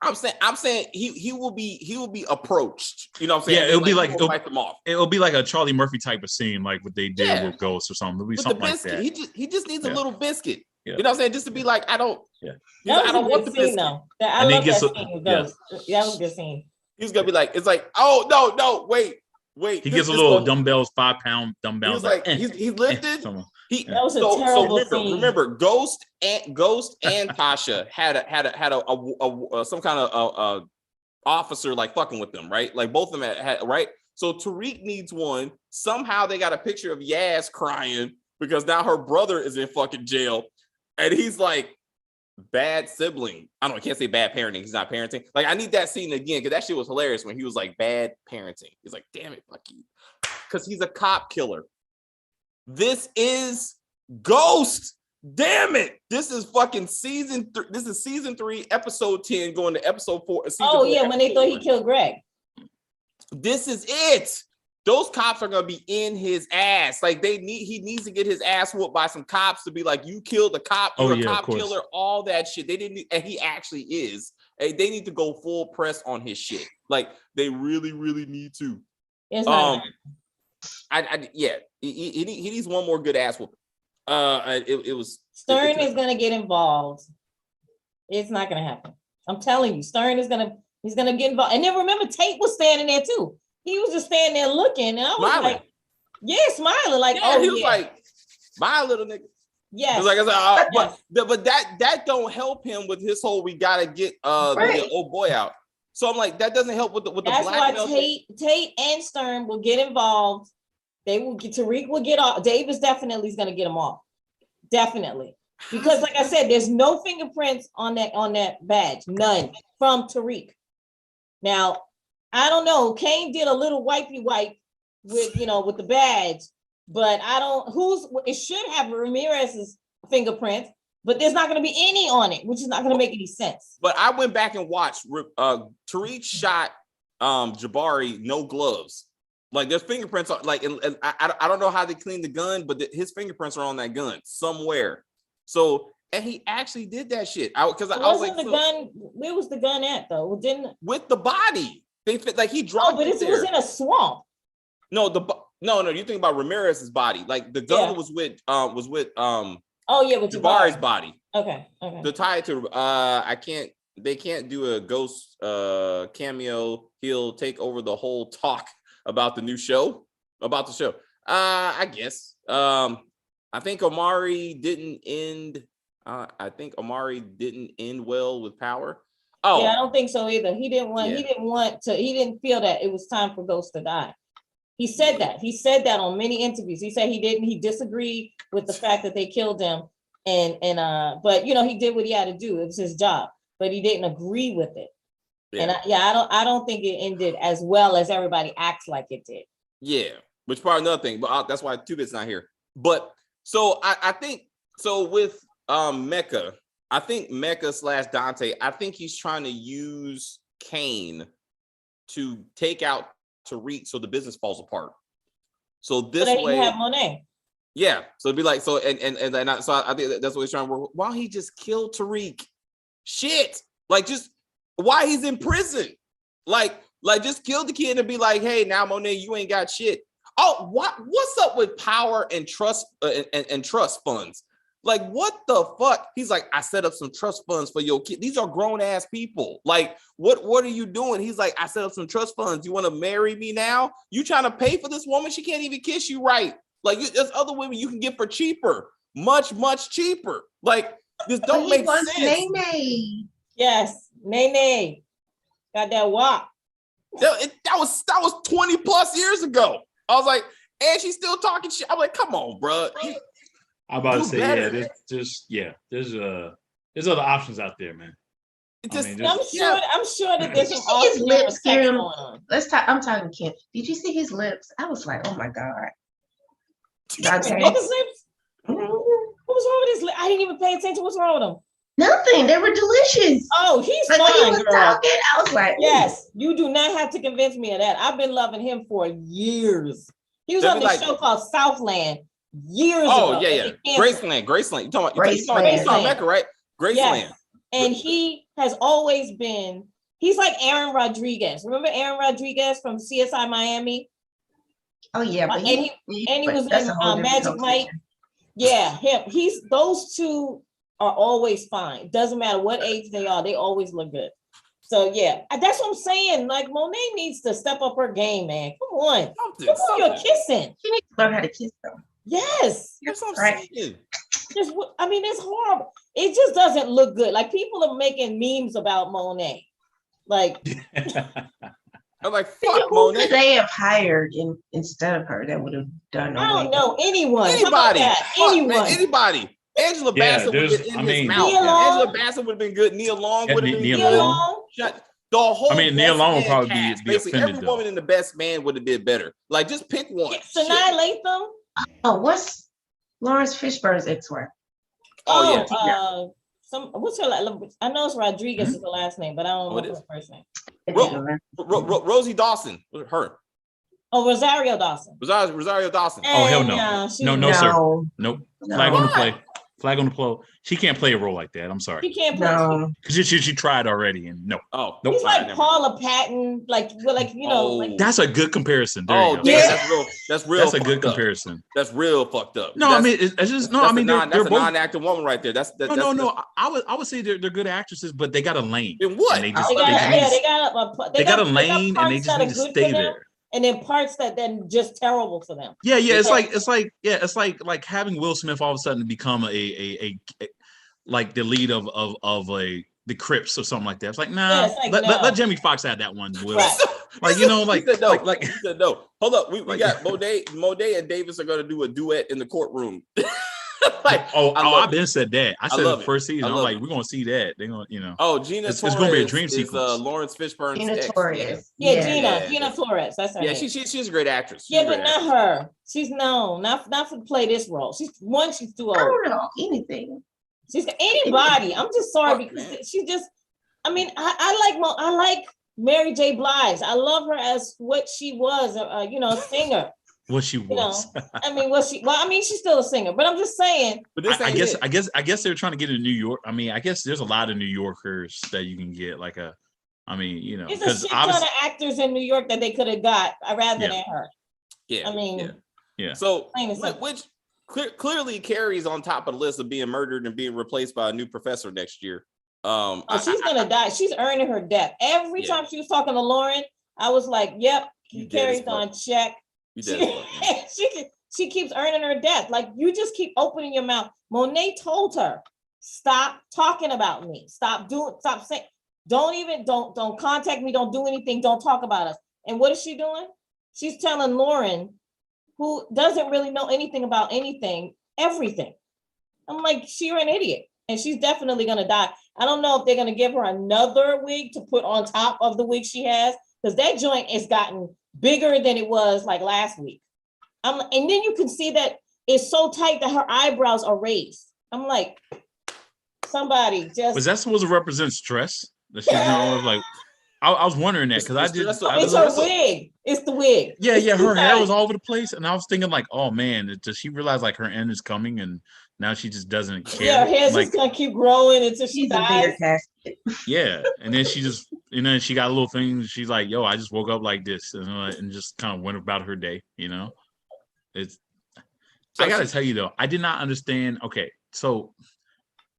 I'm saying he will be approached. You know what I'm saying? Yeah, it'll be like fight them off. It'll be like a Charlie Murphy type of scene, like what they did with Ghost or something. It'll be With something the like biscuit. that. He just needs a little biscuit. Yeah. You know what I'm saying? Just to be like, I don't. Yeah. I don't want the biscuit. Though. I love that scene with Ghost. That was a good scene. He's gonna be like, it's like, oh no, wait. He gets a little dumbbells, 5-pound dumbbells. He was like, he lifted. That was a terrible scene. Remember, Ghost and Tasha had a some kind of officer like fucking with them, right? Like both of them had right. So Tariq needs one. Somehow they got a picture of Yaz crying because now her brother is in fucking jail, and he's like, bad sibling. I can't say bad parenting. He's not parenting. Like, I need that scene again because that shit was hilarious when he was like, bad parenting. He's like, damn it, fuck you. Because he's a cop killer. This is Ghost. Damn it. This is fucking season 3. This is season 3, episode 10, going to episode 4. When they thought he killed Greg. This is it. Those cops are gonna be in his ass. Like he needs to get his ass whooped by some cops to be like, you killed the cop, you're a cop killer, all that shit. They didn't, and he actually is. They need to go full press on his shit. Like they really, really need to. It's not he needs one more good ass whooping. It was Stern is gonna get involved. It's not gonna happen. I'm telling you, Stern is gonna get involved. And then remember, Tate was standing there too. He was just standing there looking, and I was smiling. like, smiling, like, he was like, my little nigga. Yes. Like I said, but that don't help him with his whole we gotta get the old boy out. So I'm like, that doesn't help with the That's black. That's why Tate and Stern will get involved. They will get Tariq will get off. Davis definitely is gonna get him off. Definitely. Because like I said, there's no fingerprints on that badge. None from Tariq. Now, I don't know. Kane did a little wipey wipe with the badge, but it should have Ramirez's fingerprint, but there's not going to be any on it, which is not going to make any sense. But I went back and watched. Tariq shot Jabari no gloves. Like there's fingerprints on. Like and I don't know how they cleaned the gun, but his fingerprints are on that gun somewhere. So and he actually did that shit. I was like, the gun. Where was the gun at though? With the body. They fit like he dropped. Oh, but it was in a swamp. No, you think about Ramirez's body. Like the gun was with with Jabari's body. Okay. The tie to they can't do a Ghost cameo. He'll take over the whole talk about the show. I guess. I think Omari didn't end well with Power. Oh yeah, I don't think so either. He didn't feel that it was time for Ghost to die. He said that. He said that on many interviews. He said he disagreed with the fact that they killed him. But he did what he had to do. It was his job, but he didn't agree with it. Yeah. And I don't think it ended as well as everybody acts like it did. Yeah, which probably another thing, but that's why 2-Bit's not here. But so I think so with Mecca. I think Mecca / Dante, I think he's trying to use Kane to take out Tariq so the business falls apart. So this way, you have Monet. Yeah. So it'd be like, so I think that's what he's trying to work. Why he just killed Tariq? Shit. Like just why he's in prison. Like just kill the kid and be like, hey, now Monet, you ain't got shit. Oh, what's up with power and trust and trust funds? Like, what the fuck? He's like, I set up some trust funds for your kid. These are grown ass people. Like, what are you doing? He's like, I set up some trust funds. You want to marry me now? You trying to pay for this woman? She can't even kiss you right. Like, there's other women you can get for cheaper, much, much cheaper. Like, this don't make sense. Nene. Yes, Nene. Got that wop. That was 20 plus years ago. I was like, and she's still talking shit. I'm like, come on, bro. I'm about to say, there's other options out there, man. I'm sure that there's some his lips, Kim. going on. I'm talking to Kim. Did you see his lips? I was like, oh my God. His lips? What was wrong with his lips? I didn't even pay attention. What's wrong with him? Nothing. They were delicious. Oh, he's Like when he fine, was girl. talking, I was like, Yes, you do not have to convince me of that. I've been loving him for years. He was They'll on be the like- show called Southland years Oh ago. yeah, and yeah. they canceled it. Graceland. You talking Graceland. about Mecca, right? Graceland. Yes. And he has always been, he's like Aaron Rodriguez. Remember Aaron Rodriguez from CSI Miami? oh yeah, but And he was that's in a whole different Magic Mike. conversation. Yeah, him. Those two are always fine. Doesn't matter what age they are, they always look good. So yeah, that's what I'm saying. Like Monet needs to step up her game, man. Come on. Look who you're kissing. She needs to learn how to kiss them. Yes. That's what I'm Right. saying. I mean, it's horrible. It just doesn't look good. Like people are making memes about Monet. Like, I'm like, Who fuck could Monet. they have hired instead of her that would have done I don't away? know anyone. How about Anybody. that? Fuck, man, Anyone. anybody. Angela Yeah, Bassett would have there's- been I in his mean- mouth. Nia Long. Angela Bassett would have been good. Nia Long Yeah, would have been Nia good. Long. The whole I mean, Nia Best Long would Man probably cast, be basically offended, every though. woman in the Best Man would have been better. Like just pick one. Shit. Sanaa Lathan. Oh, what's Lawrence Fishburne's ex-wife? Oh, yeah. What's her last? I know it's Rodriguez is the last name, but I don't Oh, know it her is? first name. Rosie Dawson. Her. Oh, Rosario Dawson. Rosario Dawson. Oh, hell And, no. she- No, sir. No, Nope. no. Flag on the Why? play. Flag on the play. She can't play a role like that. I'm sorry. She can't play. No. Because she tried already, and no. Oh, Nope. He's all right, like never mind. Paula Patton, like you know, Oh. like That's a good comparison. There Oh, you go. damn, Yeah. that's real. That's a good fucked up. comparison. That's real fucked up. No, I mean it's just no. I mean they're that's a both. non-acting woman right there. No. I would say they're good actresses, but they got a lane. In what? And they just they got, they just need to- they got a lane, and they parts just that need are to good stay for them, there. and then parts that then just terrible for them. Yeah. It's Yeah. like having Will Smith all of a sudden become a like the lead of the Crips or something like that. It's like nah. Yeah, it's like, no. Let Jamie Foxx have that one. Will. Right. Like you know, like He said no. like He said no. Hold up, we Like- got Monet and Davis are gonna do a duet in the courtroom. Like, I love I've it. been said that. I said love the it. first season. I I'm love like, it. we're gonna see that. They're gonna, you know. Oh, Gina It's Torres gonna be a dream is sequence. Lawrence Fishburne's Gina ex. Torres. Yeah, Yeah. Gina Torres. That's her Yeah, name. she's a great actress. She's Yeah, a but great not actress. her. She's not for play this role. She's too I old. don't know anything. She's anybody. I'm just sorry Fuck, because man. she just. I mean, I like Mary J. Blige. I love her as what she was. A singer. What she was. I mean, she's still a singer. But I'm just saying. But this I ain't guess it. I guess they're trying to get in New York. I mean, I guess there's a lot of New Yorkers that you can get. There's a There's a shit ton of actors in New York that they could have got rather Yeah. than her. Yeah, I mean, Yeah. So, plain and simple. which clearly Carrie's on top of the list of being murdered and being replaced by a new professor next year. She's gonna die. She's earning her death. Every Yeah. time she was talking to Lauren, I was like, "Yep, You dead Carrie's as fuck. on check." You dead as fuck, man. She keeps earning her death. Like you just keep opening your mouth. Monet told her, "Stop talking about me. Stop saying. Don't contact me. Don't do anything. Don't talk about us." And what is she doing? She's telling Lauren, who doesn't really know anything about anything, everything. I'm like, you're an idiot, and she's definitely gonna die. I don't know if they're gonna give her another wig to put on top of the wig she has, because that joint has gotten bigger than it was like last week. And then you can see that it's so tight that her eyebrows are raised. I'm like, somebody just. Was that supposed to represent stress? That she's like, I was wondering that because I did. It's It's her wig. It's the wig. Yeah, It's too her hair tight. was all over the place, and I was thinking like, oh man, does she realize like her end is coming, and now she just doesn't care? Yeah, her hair's like, just gonna keep growing until she She's a dies. bigger casket. yeah, and then she just, she got a little thing. She's like, yo, I just woke up like this, and just kind of went about her day. It's. I gotta tell you though, I did not understand. Okay, so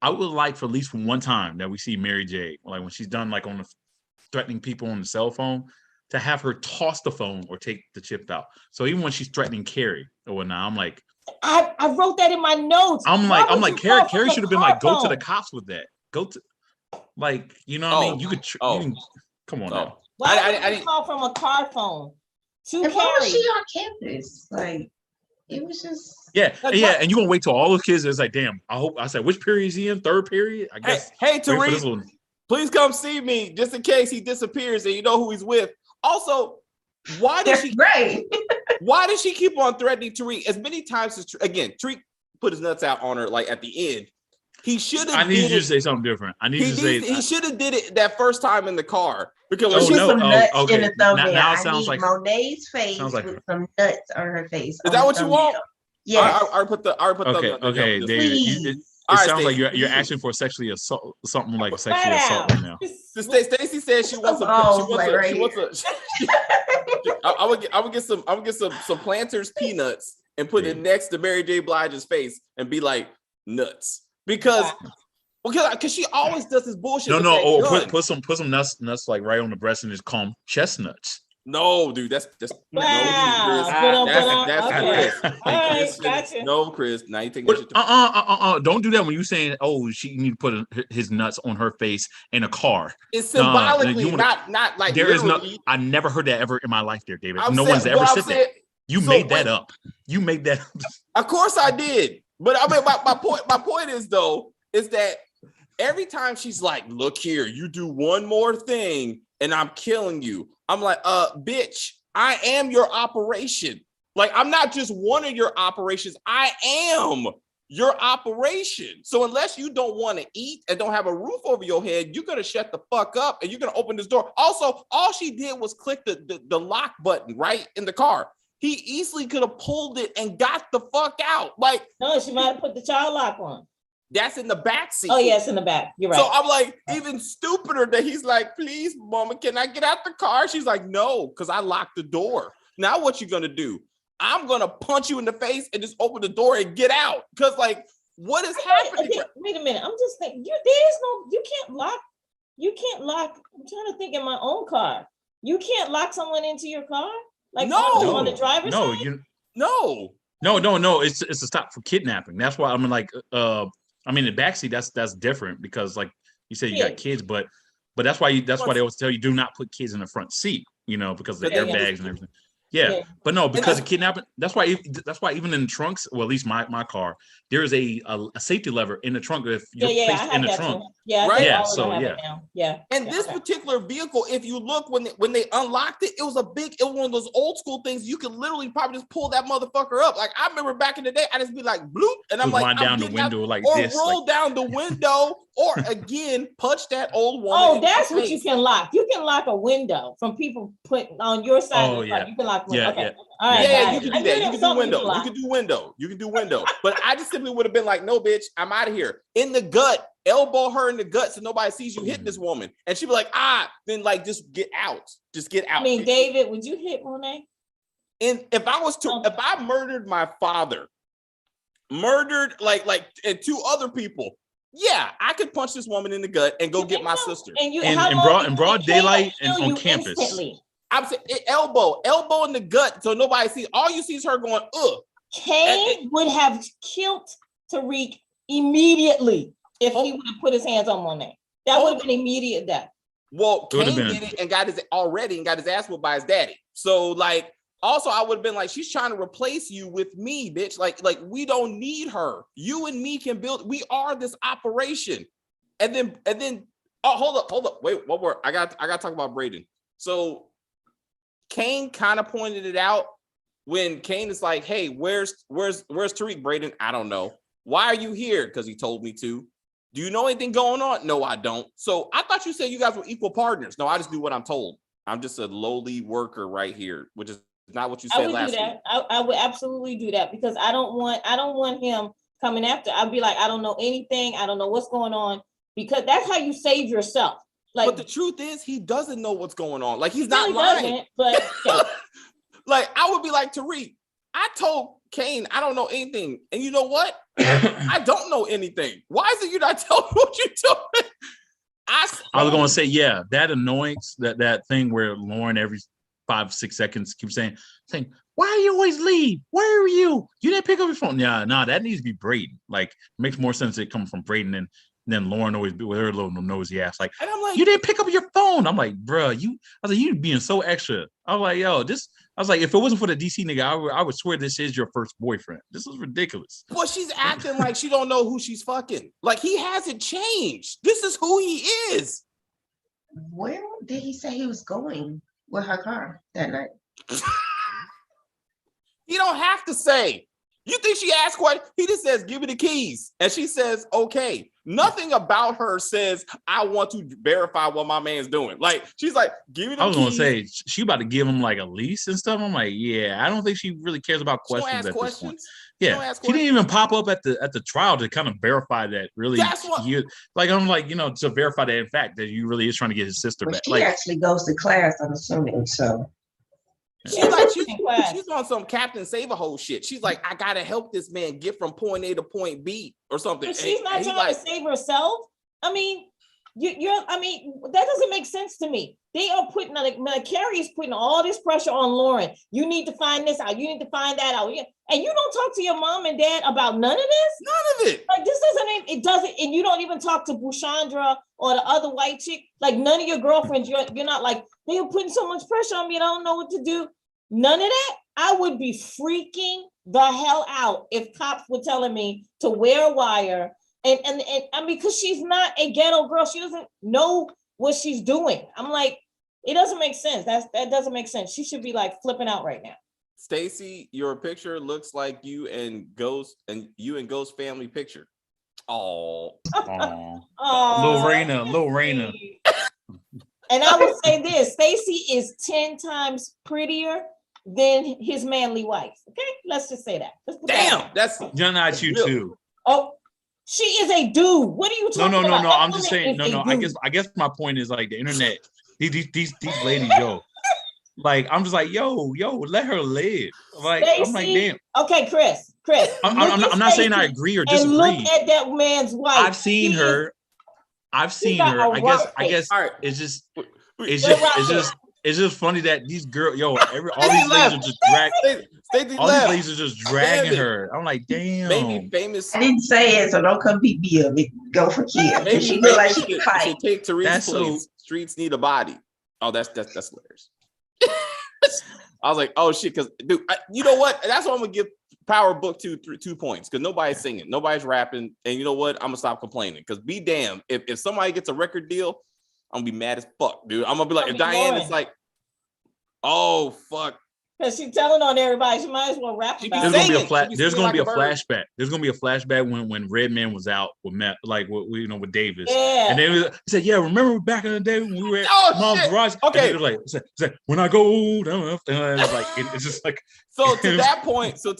I would like for at least one time that we see Mary J, like when she's done like on the threatening people on the cell phone, to have her toss the phone or take the chip out. So even when she's threatening Carrie or whatnot, I'm like, I wrote that in my notes. I'm Why like, would you Carrie call from should have the been like, car go to the phone? cops with that. Go to, like, you know what I mean? You could, you can, come on now. Why I would you didn't. call from a car phone to And why was she Carrie? on campus? Like, it was just. Yeah, Like, yeah, what? and you gonna wait till all those kids. It's like, damn. I said, which period is he in? Third period, I guess. Hey, Wait for this Tariq, one. please come see me just in case he disappears and you know who he's with. Also, why does That's she great. why does she keep on threatening Tariq as many times as again? Tariq put his nuts out on her like at the end. He should have. I need you to say something different. I need you to say he should have did it that first time in the car because Put some nuts okay. in the thumbnail. Now it I sounds need like Monet's face like with some nuts on her face. Is that what you want? Yes. I put the okay, David. It sounds like you're asking for sexually assault, something like sexually assault right now. Stacey said she wants I would get some Planters peanuts and put it next to Mary J. Blige's face and be like nuts because she always does this bullshit. Put some nuts like right on the breast and just call them chestnuts. No, dude, that's wow. Chris. Gotcha. No, Chris. Now you think that shit don't do that when you're saying, oh, she need to put his nuts on her face in a car. It's symbolically, not like there literally. is I never heard that ever in my life there, David. No one's ever said that. You made that up. You made that up. Of course I did. But I mean my point is that every time she's like, look here, you do one more thing and I'm killing you. I'm like, bitch, I am your operation. Like, I'm not just one of your operations. I am your operation. So unless you don't want to eat and don't have a roof over your head, you're going to shut the fuck up and you're going to open this door. Also, all she did was click the lock button right in the car. He easily could have pulled it and got the fuck out. Like, no, she might have put the child lock on. That's in the back seat. Oh, yes, in the back. You're right. So I'm like, even stupider that he's like, please, mama, can I get out the car? She's like, no, because I locked the door. Now what you gonna do? I'm gonna punch you in the face and just open the door and get out. Because like, what is happening? Okay, wait a minute. I'm just thinking, you can't lock. I'm trying to think in my own car. You can't lock someone into your car? Like on the driver's side? No. It's a stop for kidnapping. That's why I'm like, I mean, the backseat, that's different because, like you said, you got kids, but that's why they always tell you do not put kids in the front seat, because of the airbags and everything. Yeah, but no, because of kidnapping. That's why even in the trunks, well, at least my car, there is a safety lever in the trunk if you're placed in the trunk. And this particular vehicle, if you look when they unlocked it, it was one of those old school things. You could literally probably just pull that motherfucker up. Like I remember back in the day, I just be like bloop, and I'm like, down the window like or this, roll down the window, or again punch that old woman. Oh, that's what you can lock. You can lock a window from people putting on your side of the car. You can lock. You can do that. You can do window. You can do window. But I just simply would have been like, no, bitch, I'm out of here. In the gut, elbow her in the gut so nobody sees you hitting this woman. And she'd be like, then like just get out. Just get out. I mean, David, would you hit Monet? And if I murdered my father, and two other people, yeah, I could punch this woman in the gut and go get my sister. In broad daylight and on campus. Instantly. I'm saying elbow in the gut, so nobody sees. All you see is her going, ugh. Kane would have killed Tariq immediately if he would have put his hands on Monet. That would have been immediate death. Well, Kane did it and got his ass whooped by his daddy. So like, also I would have been like, she's trying to replace you with me, bitch. Like we don't need her. You and me can build. We are this operation. And then. Oh, hold up. Wait, one more. I got to talk about Brayden. So. Kane kind of pointed it out when Kane is like, hey, where's Tariq, Brayden? I don't know. Why are you here? Because he told me to. Do you know anything going on? No, I don't. So I thought you said you guys were equal partners. No, I just do what I'm told. I'm just a lowly worker right here, which is not what you said last week. I would absolutely do that because I don't want him coming after. I'd be like, I don't know anything. I don't know what's going on, because that's how you save yourself. Like, but the truth is, he doesn't know what's going on. Like, he's not lying. But like, I would be like, Tariq, I told Kane I don't know anything, and you know what? I don't know anything. Why is it you not telling me what you're doing? I was gonna say, yeah, that annoyance, that thing where Lauren every 5-6 seconds keeps saying, why do you always leave? Where are you? You didn't pick up your phone. Yeah, that needs to be Brayden. Like, it makes more sense it comes from Brayden and then Lauren always be with her little nosy ass, like, and I'm like, you didn't pick up your phone. I'm like, bro, you being so extra. I was like, if it wasn't for the DC nigga, I would swear this is your first boyfriend. This is ridiculous. Well, she's acting like she don't know who she's fucking. Like, he hasn't changed. This is who he is. Where did he say he was going with her car that night? You don't have to say. You think she asked what? He just says, give me the keys. And she says, okay. Nothing about her says I want to verify what my man's doing. Like she's like, give me the I was gonna keys. say she about to give him like a lease and stuff. I'm like, yeah, I don't think she really cares about She don't questions ask at this point. questions. Yeah, she didn't even pop up at the trial to kind of verify that really. That's what. Like I'm like, you know, to verify that in fact that you really is trying to get his sister back. She Like actually goes to class, I'm assuming. So she's like she's on some Captain Save-A-Hole shit. She's like, I gotta help this man get from point A to point B or something. But she's not trying to save herself. I mean, I mean, that doesn't make sense to me. They are putting like Carrie is putting all this pressure on Lauren. You need to find this out. You need to find that out. And you don't talk to your mom and dad about none of this. None of it. Like this doesn't. And you don't even talk to Bushandra or the other white chick. Like none of your girlfriends. You're not like they are putting so much pressure on me. I don't know what to do. None of that. I would be freaking the hell out if cops were telling me to wear a wire. And I mean, because she's not a ghetto girl. She doesn't know what she's doing. I'm like, it doesn't make sense. That doesn't make sense. She should be like flipping out right now. Stacy, your picture looks like you and Ghost family picture. Oh, Little Raina. And I will say this: Stacy is 10 times prettier than his manly wife. Okay, let's just say that. Damn, that's not you too. Oh. She is a dude. What are you talking about? No. I'm just saying. No. I guess my point is like the internet. These ladies, yo. Like I'm just like, yo, let her live. Like Stacey, I'm like, damn. Okay, Chris. I'm not saying I agree or disagree. And look at that man's wife. I've seen her. I guess. All right. It's just funny that these girls, all these ladies are just dragging. All these ladies are just dragging her. I'm like, damn. Maybe famous. I didn't say it, so don't come beat me up. Go for Kia. Maybe she look like she can fight. Take Tariq's place. Streets need a body. Oh, that's hilarious. I was like, oh shit, because dude, you know what? That's what I'm gonna give Power Book 2 points because nobody's singing, nobody's rapping, and you know what? I'm gonna stop complaining because be damned if somebody gets a record deal. I'm gonna be mad as fuck, dude. I'm gonna be like, if Diane is like, oh fuck, because she's telling on everybody, she might as well rap about it. There's gonna be a flashback. There's gonna be a flashback when Redman was out with Matt, like with Davis. Yeah. And then he said, yeah, remember back in the day when we were at Mom's garage? Okay. And like, when I go down, and it's like it's just like. So to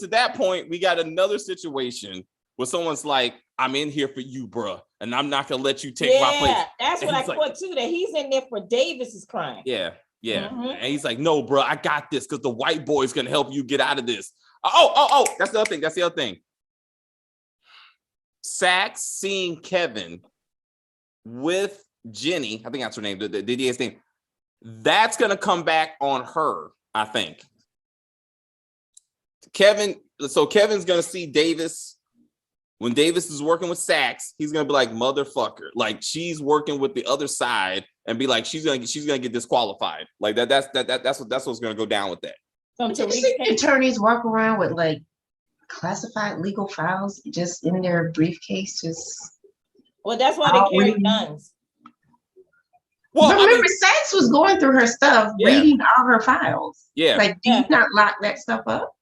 that point, we got another situation where someone's like, I'm in here for you, bruh, and I'm not gonna let you take my place. That's what I thought too. That he's in there for Davis's crime. Yeah. And he's like, no, bro, I got this because the white boy's gonna help you get out of this. Oh, that's the other thing. Sax seeing Kevin with Jenny, I think that's her name, the DA's name. That's gonna come back on her, I think. Kevin's gonna see Davis. When Davis is working with Sax, he's gonna be like, motherfucker, like she's working with the other side and be like, she's gonna get disqualified. Like that's what's gonna go down with that. Did you see attorneys walk around with like classified legal files just in their briefcase? Well, that's why they carry guns. Well, remember, Sax was going through her stuff, reading all her files. Yeah. Like, do you not lock that stuff up?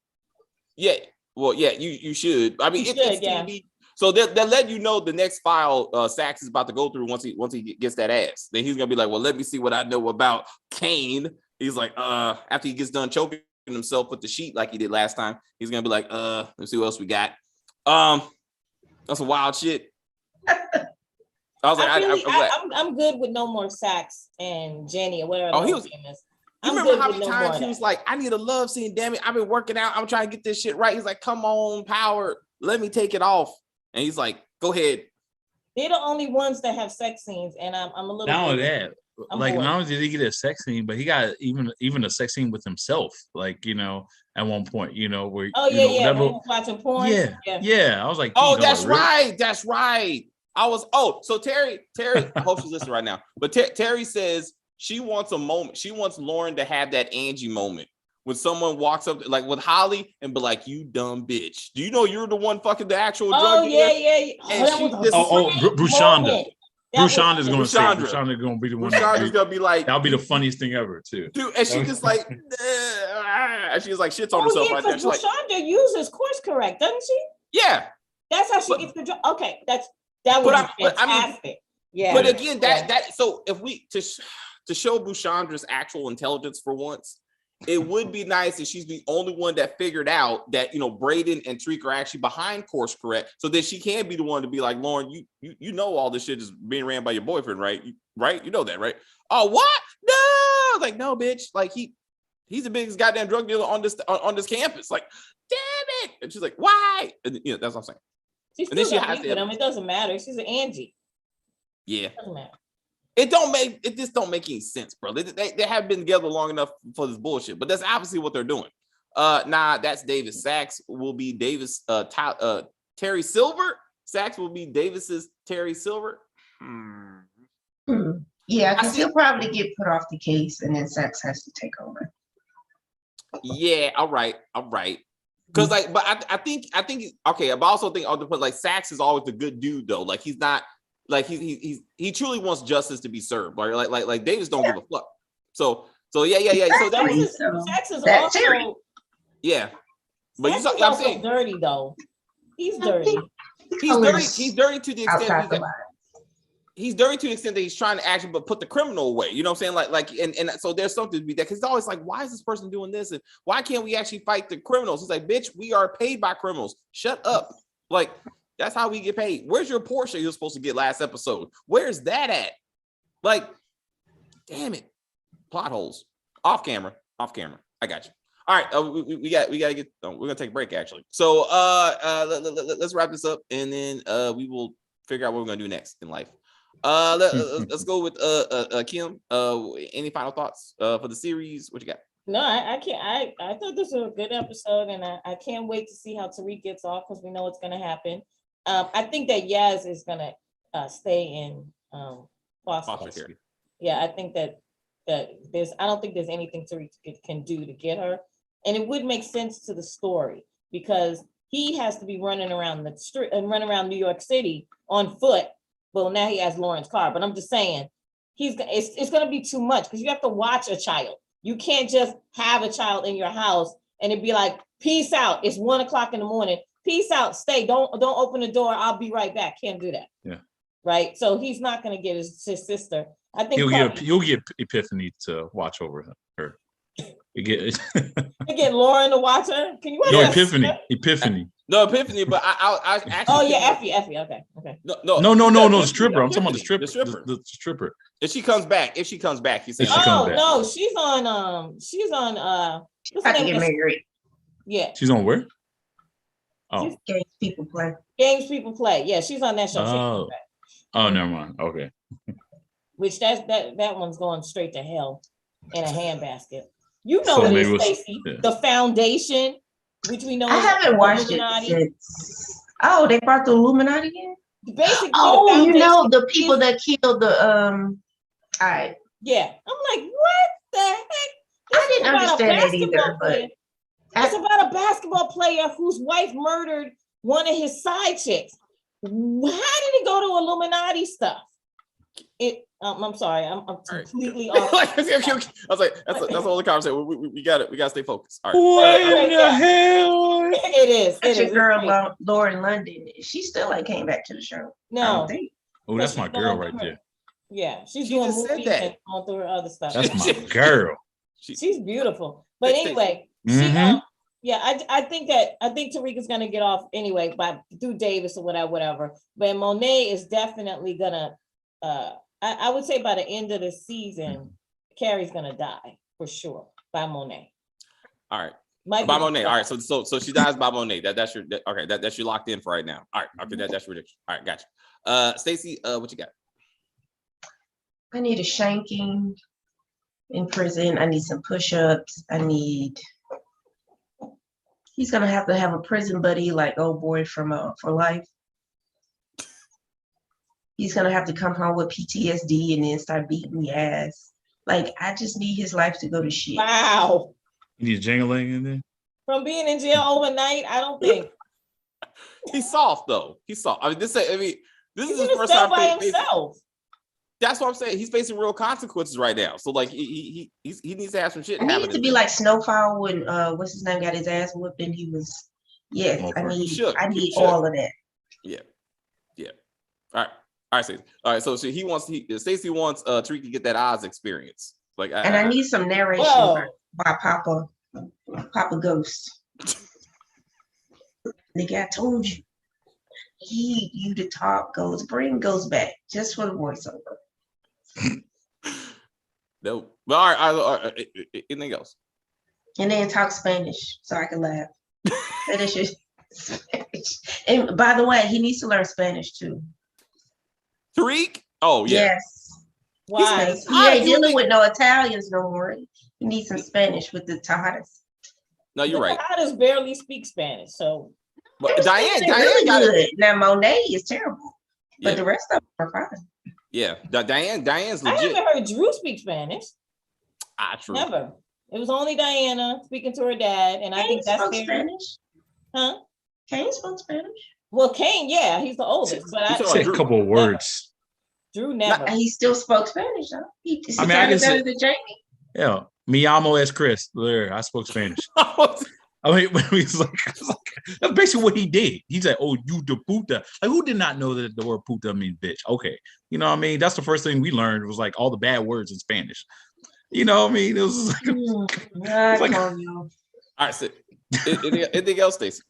Yeah. Well, yeah, you should. I mean, it's TV. So they'll let you know the next file Sax is about to go through once he gets that ass. Then he's gonna be like, well, let me see what I know about Kane. He's like, after he gets done choking himself with the sheet like he did last time, he's gonna be like, let's see what else we got. That's some wild shit. I was like, I'm good with no more Sax and Jenny or whatever. Oh, he was. You remember how many times he was like, I need a love scene, damn it. I've been working out. I'm trying to get this shit right. He's like, come on, Power. Let me take it off. And he's like, go ahead. They're the only ones that have sex scenes. And I'm a little. Not only that, like not only did he get a sex scene, but he got even a sex scene with himself. Like, at one point, where. Oh, yeah. When he was watching porn. Yeah. I was like, oh, that's right. That's right. So Terry, I hope she's listening right now. But Terry says, she wants a moment. She wants Lauren to have that Angie moment when someone walks up, like with Holly, and be like, "You dumb bitch. Do you know you're the one fucking the actual drug dealer?" Yeah. Brushonda. Brushanda's going to say. Brushanda's going to be the one. Brushanda's going to be like, that'll be the funniest thing ever, too. Dude, and she just like, and she's like, shits on herself right there. Brushanda uses course correct, doesn't she? Yeah. That's how she gets the drug. Okay, that's That would be But fantastic. Yeah. But again, that so if we to show Bushandra's actual intelligence for once, it would be nice if she's the only one that figured out that, you know, Braden and Tariq are actually behind course correct, so that she can be the one to be like, Lauren, you know all this shit is being ran by your boyfriend, right? You know that, right? Oh, what? No, like, no, bitch. Like he's the biggest goddamn drug dealer on this campus. Like, damn it. And she's like, why? And you know, that's what I'm saying. She's still she has to. It doesn't matter. She's an Angie. Yeah. It doesn't matter. It just don't make any sense, bro. They have been together long enough for this bullshit, but that's obviously what they're doing. Nah, that's Davis. Sax will be Davis. Terry Silver. Sax will be Davis's Terry Silver. Yeah, because he'll probably get put off the case, and then Sax has to take over. Yeah, all right. Because like, but I think okay. But I also think like Sax is always the good dude though. Like he's not. Like he truly wants justice to be served. Like Davis don't give a fuck. So yeah. So Sax is also yeah. But Sax is also dirty though. He's dirty. He's dirty to the extent he's dirty to the extent that he's trying to actually put the criminal away. You know what I'm saying? Like and so there's something to be there because it's always like, why is this person doing this? And why can't we actually fight the criminals? It's like, bitch, we are paid by criminals. Shut up. Like, that's how we get paid. Where's your Porsche you're supposed to get last episode? Where's that at? Like, damn it. Plot holes. Off camera. I got you. All right. We got to get, we're going to take a break actually. So let's wrap this up and then we will figure out what we're going to do next in life. Let's go with Kim. Any final thoughts for the series? What you got? No, I can't. I thought this was a good episode, and I can't wait to see how Tariq gets off because we know it's going to happen. I think that Yaz is going to stay in foster care. Yeah, I think that I don't think there's anything Tariq can do to get her, and it would make sense to the story because he has to be running around the street and run around New York City on foot. Well, now he has Lauren's car, but I'm just saying it's going to be too much because you have to watch a child. You can't just have a child in your house and it'd be like, peace out. It's 1 o'clock in the morning. Peace out. Stay. Don't open the door. I'll be right back. Can't do that. Yeah. Right. So he's not going to get his sister. I think you'll get Epiphany to watch over her. You get Lauren to watch her. Can you? No, Epiphany. No, Epiphany. But I actually. Oh yeah, Effie. Okay. No. The stripper. I'm talking about the stripper. The stripper. If she comes back, he said. No, she's on. She's on. What's her name? Married. Yeah. She's on where? Oh. Games People Play. Games People Play. Yeah, she's on that show. Oh, never mind. Okay. Which that one's going straight to hell in a handbasket. You know what it is, Stacey. Yeah. The Foundation, which we know. I haven't watched it since. Oh, they brought the Illuminati in. Basically, you know the people that killed the All right. Yeah, I'm like, what the heck? I didn't understand that either. But it's about a basketball player whose wife murdered one of his side chicks. How did it go to Illuminati stuff? I'm sorry, I'm completely off. I was like, that's all the conversation. We got it. We got to stay focused. All right. What in the hell? It is. That's your girl, Lauren London. She still came back to the show. No. Oh, that's my girl right there. Yeah, she's doing movies and all through her other stuff. That's my girl. She's beautiful. But anyway, I think Tariq is gonna get off anyway through Davis or whatever. But Monet is definitely gonna. I would say by the end of the season, Carrie's gonna die for sure by Monet. All right. By Monet. All right. So she dies by Monet. That's your okay. That's you locked in for right now. All right. Okay. That's ridiculous. All right. Gotcha. Stacey, what you got? I need a shanking in prison. I need some push-ups. He's gonna have to have a prison buddy like old boy from For Life. He's gonna have to come home with PTSD and then start beating the ass. Like, I just need his life to go to shit. Wow. You need jingling in there? From being in jail overnight, I don't think. He's soft though. He's soft. This is his first time by himself. That's what I'm saying. He's facing real consequences right now. So like he needs to have some shit. I need to be like Snowfall when what's his name got his ass whooped and he was. Yes, I need all of that. Yeah. All right, Stacey. All right, so Stacey wants Tariq to get that Oz experience. Like, And I need some narration by Papa Ghost. Nigga, I told you. You the top goes, bring goes back just for the voiceover. No, but all right, anything else? And then talk Spanish so I can laugh. Finish it. Spanish. And by the way, he needs to learn Spanish too. Tariq? Oh yeah. Yes. Why? He ain't dealing with no Italians no more. He needs some Spanish with the Tejadas. No, you're right. Tejadas barely speak Spanish, so. But Diane really got good. it. Now Monet is terrible, but Yeah. the rest of them are fine. Yeah, Diane's legit. I haven't heard Drew speak Spanish. True. Never. It was only Diana speaking to her dad, and I think that's their... Spanish. Huh? Kane spoke Spanish. Well, Kane, yeah, he's the oldest, but I said a couple of words. Drew never. He still spoke Spanish, though. I mean, I can say than Jamie. Yeah, mi amo es Chris. There, I spoke Spanish. I mean, he's like, that's basically what he did. He's like, "Oh, you de puta." Like, who did not know that the word puta means bitch? Okay, you know what I mean? That's the first thing we learned was like all the bad words in Spanish. You know what I mean? It was like, all right, so anything else, Stacey?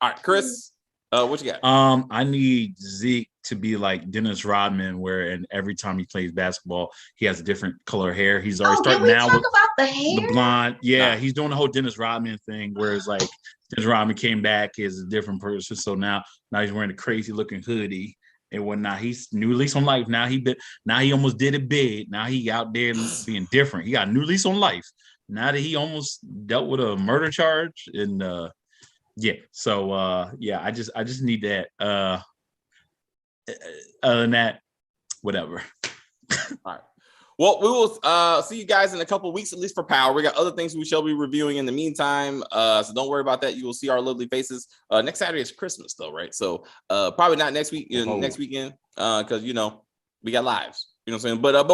All right, Chris, what you got? I need Zeke to be like Dennis Rodman, where and every time he plays basketball, he has a different color hair. He's already starting now with about the hair? The blonde. Yeah, he's doing the whole Dennis Rodman thing, where it's like Dennis Rodman came back as a different person. So now he's wearing a crazy looking hoodie and whatnot. He's new lease on life. Now he almost did it big. Now he out there being different. He got a new lease on life. Now that he almost dealt with a murder charge and yeah. So I just need that. Other than that, whatever. All right. Well, we will see you guys in a couple of weeks, at least for Power. We got other things we shall be reviewing in the meantime. So don't worry about that. You will see our lovely faces. Next Saturday is Christmas, though, right? So probably not next week, next weekend, because we got lives. You know what I'm saying? But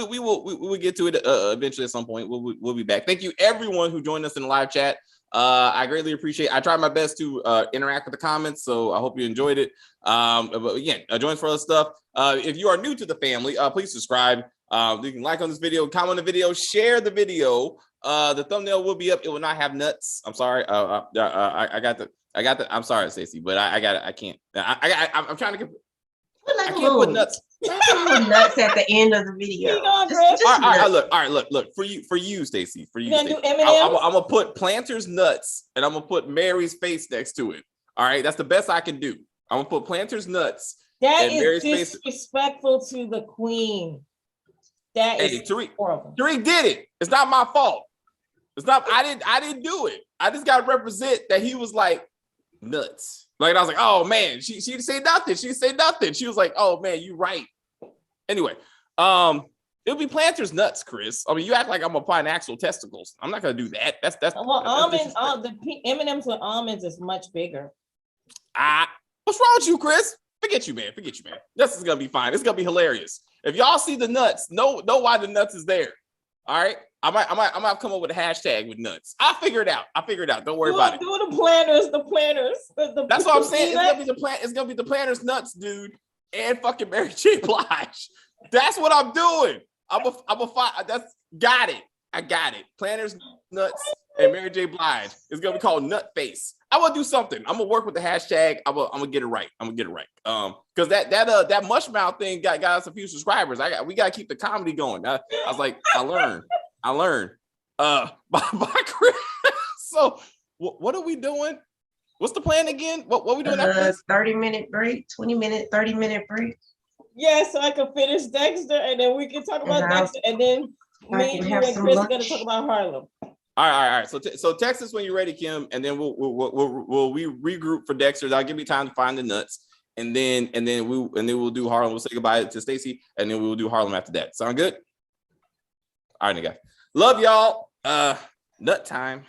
we will get to it eventually at some point. We'll be back. Thank you, everyone who joined us in the live chat. I greatly appreciate. I tried my best to interact with the comments, so I hope you enjoyed it. But again, join us for other stuff. If you are new to the family, please subscribe. You can like on this video, comment on the video, share the video. The thumbnail will be up. It will not have nuts. I'm sorry. I got the. I'm sorry, Stacey, but I got it. I can't. I'm trying to get. I can't put nuts. Nuts at the end of the video. All right, look. For you, Stacey. For you, gonna do M&Ms? I'm gonna put Planter's nuts and I'm gonna put Mary's face next to it. All right, that's the best I can do. I'm gonna put Planter's nuts. That is disrespectful to the queen. That is horrible. Tariq did it. It's not my fault. It's not. I didn't do it. I just gotta represent that he was like nuts. Like I was like, oh man, she didn't say nothing. She didn't say nothing. She was like, oh man, you right. Anyway, it'll be Planter's nuts, Chris. I mean, you act like I'm applying actual testicles. I'm not gonna do that. That's almonds. The M&Ms with almonds is much bigger. What's wrong with you, Chris? Forget you, man. This is gonna be fine. It's gonna be hilarious. If y'all see the nuts, know why the nuts is there. All right. I might come up with a hashtag with nuts. I'll figure it out. Don't worry about it. Do the planners. That's what I'm saying. It's gonna be the planners nuts, dude, and fucking Mary J. Blige. That's what I'm doing. That's got it. I got it. Planners nuts and Mary J. Blige. It's gonna be called Nut Face. I will do something. I'm gonna work with the hashtag. I'm gonna get it right. Because that mush mouth thing got us a few subscribers. We gotta keep the comedy going. I was like, I learned. Bye, Chris. So what are we doing? What's the plan again? What are we doing after this? 30-minute break, 20-minute break. Yeah, so I can finish Dexter, and then we can talk about Dexter, and then me and Chris are gonna talk about Harlem. All right. So text us when you're ready, Kim, and then we'll regroup for Dexter. That'll give me time to find the nuts, and then we'll do Harlem. We'll say goodbye to Stacey, and then we'll do Harlem after that. Sound good? All right, nigga. Love y'all. Nut time.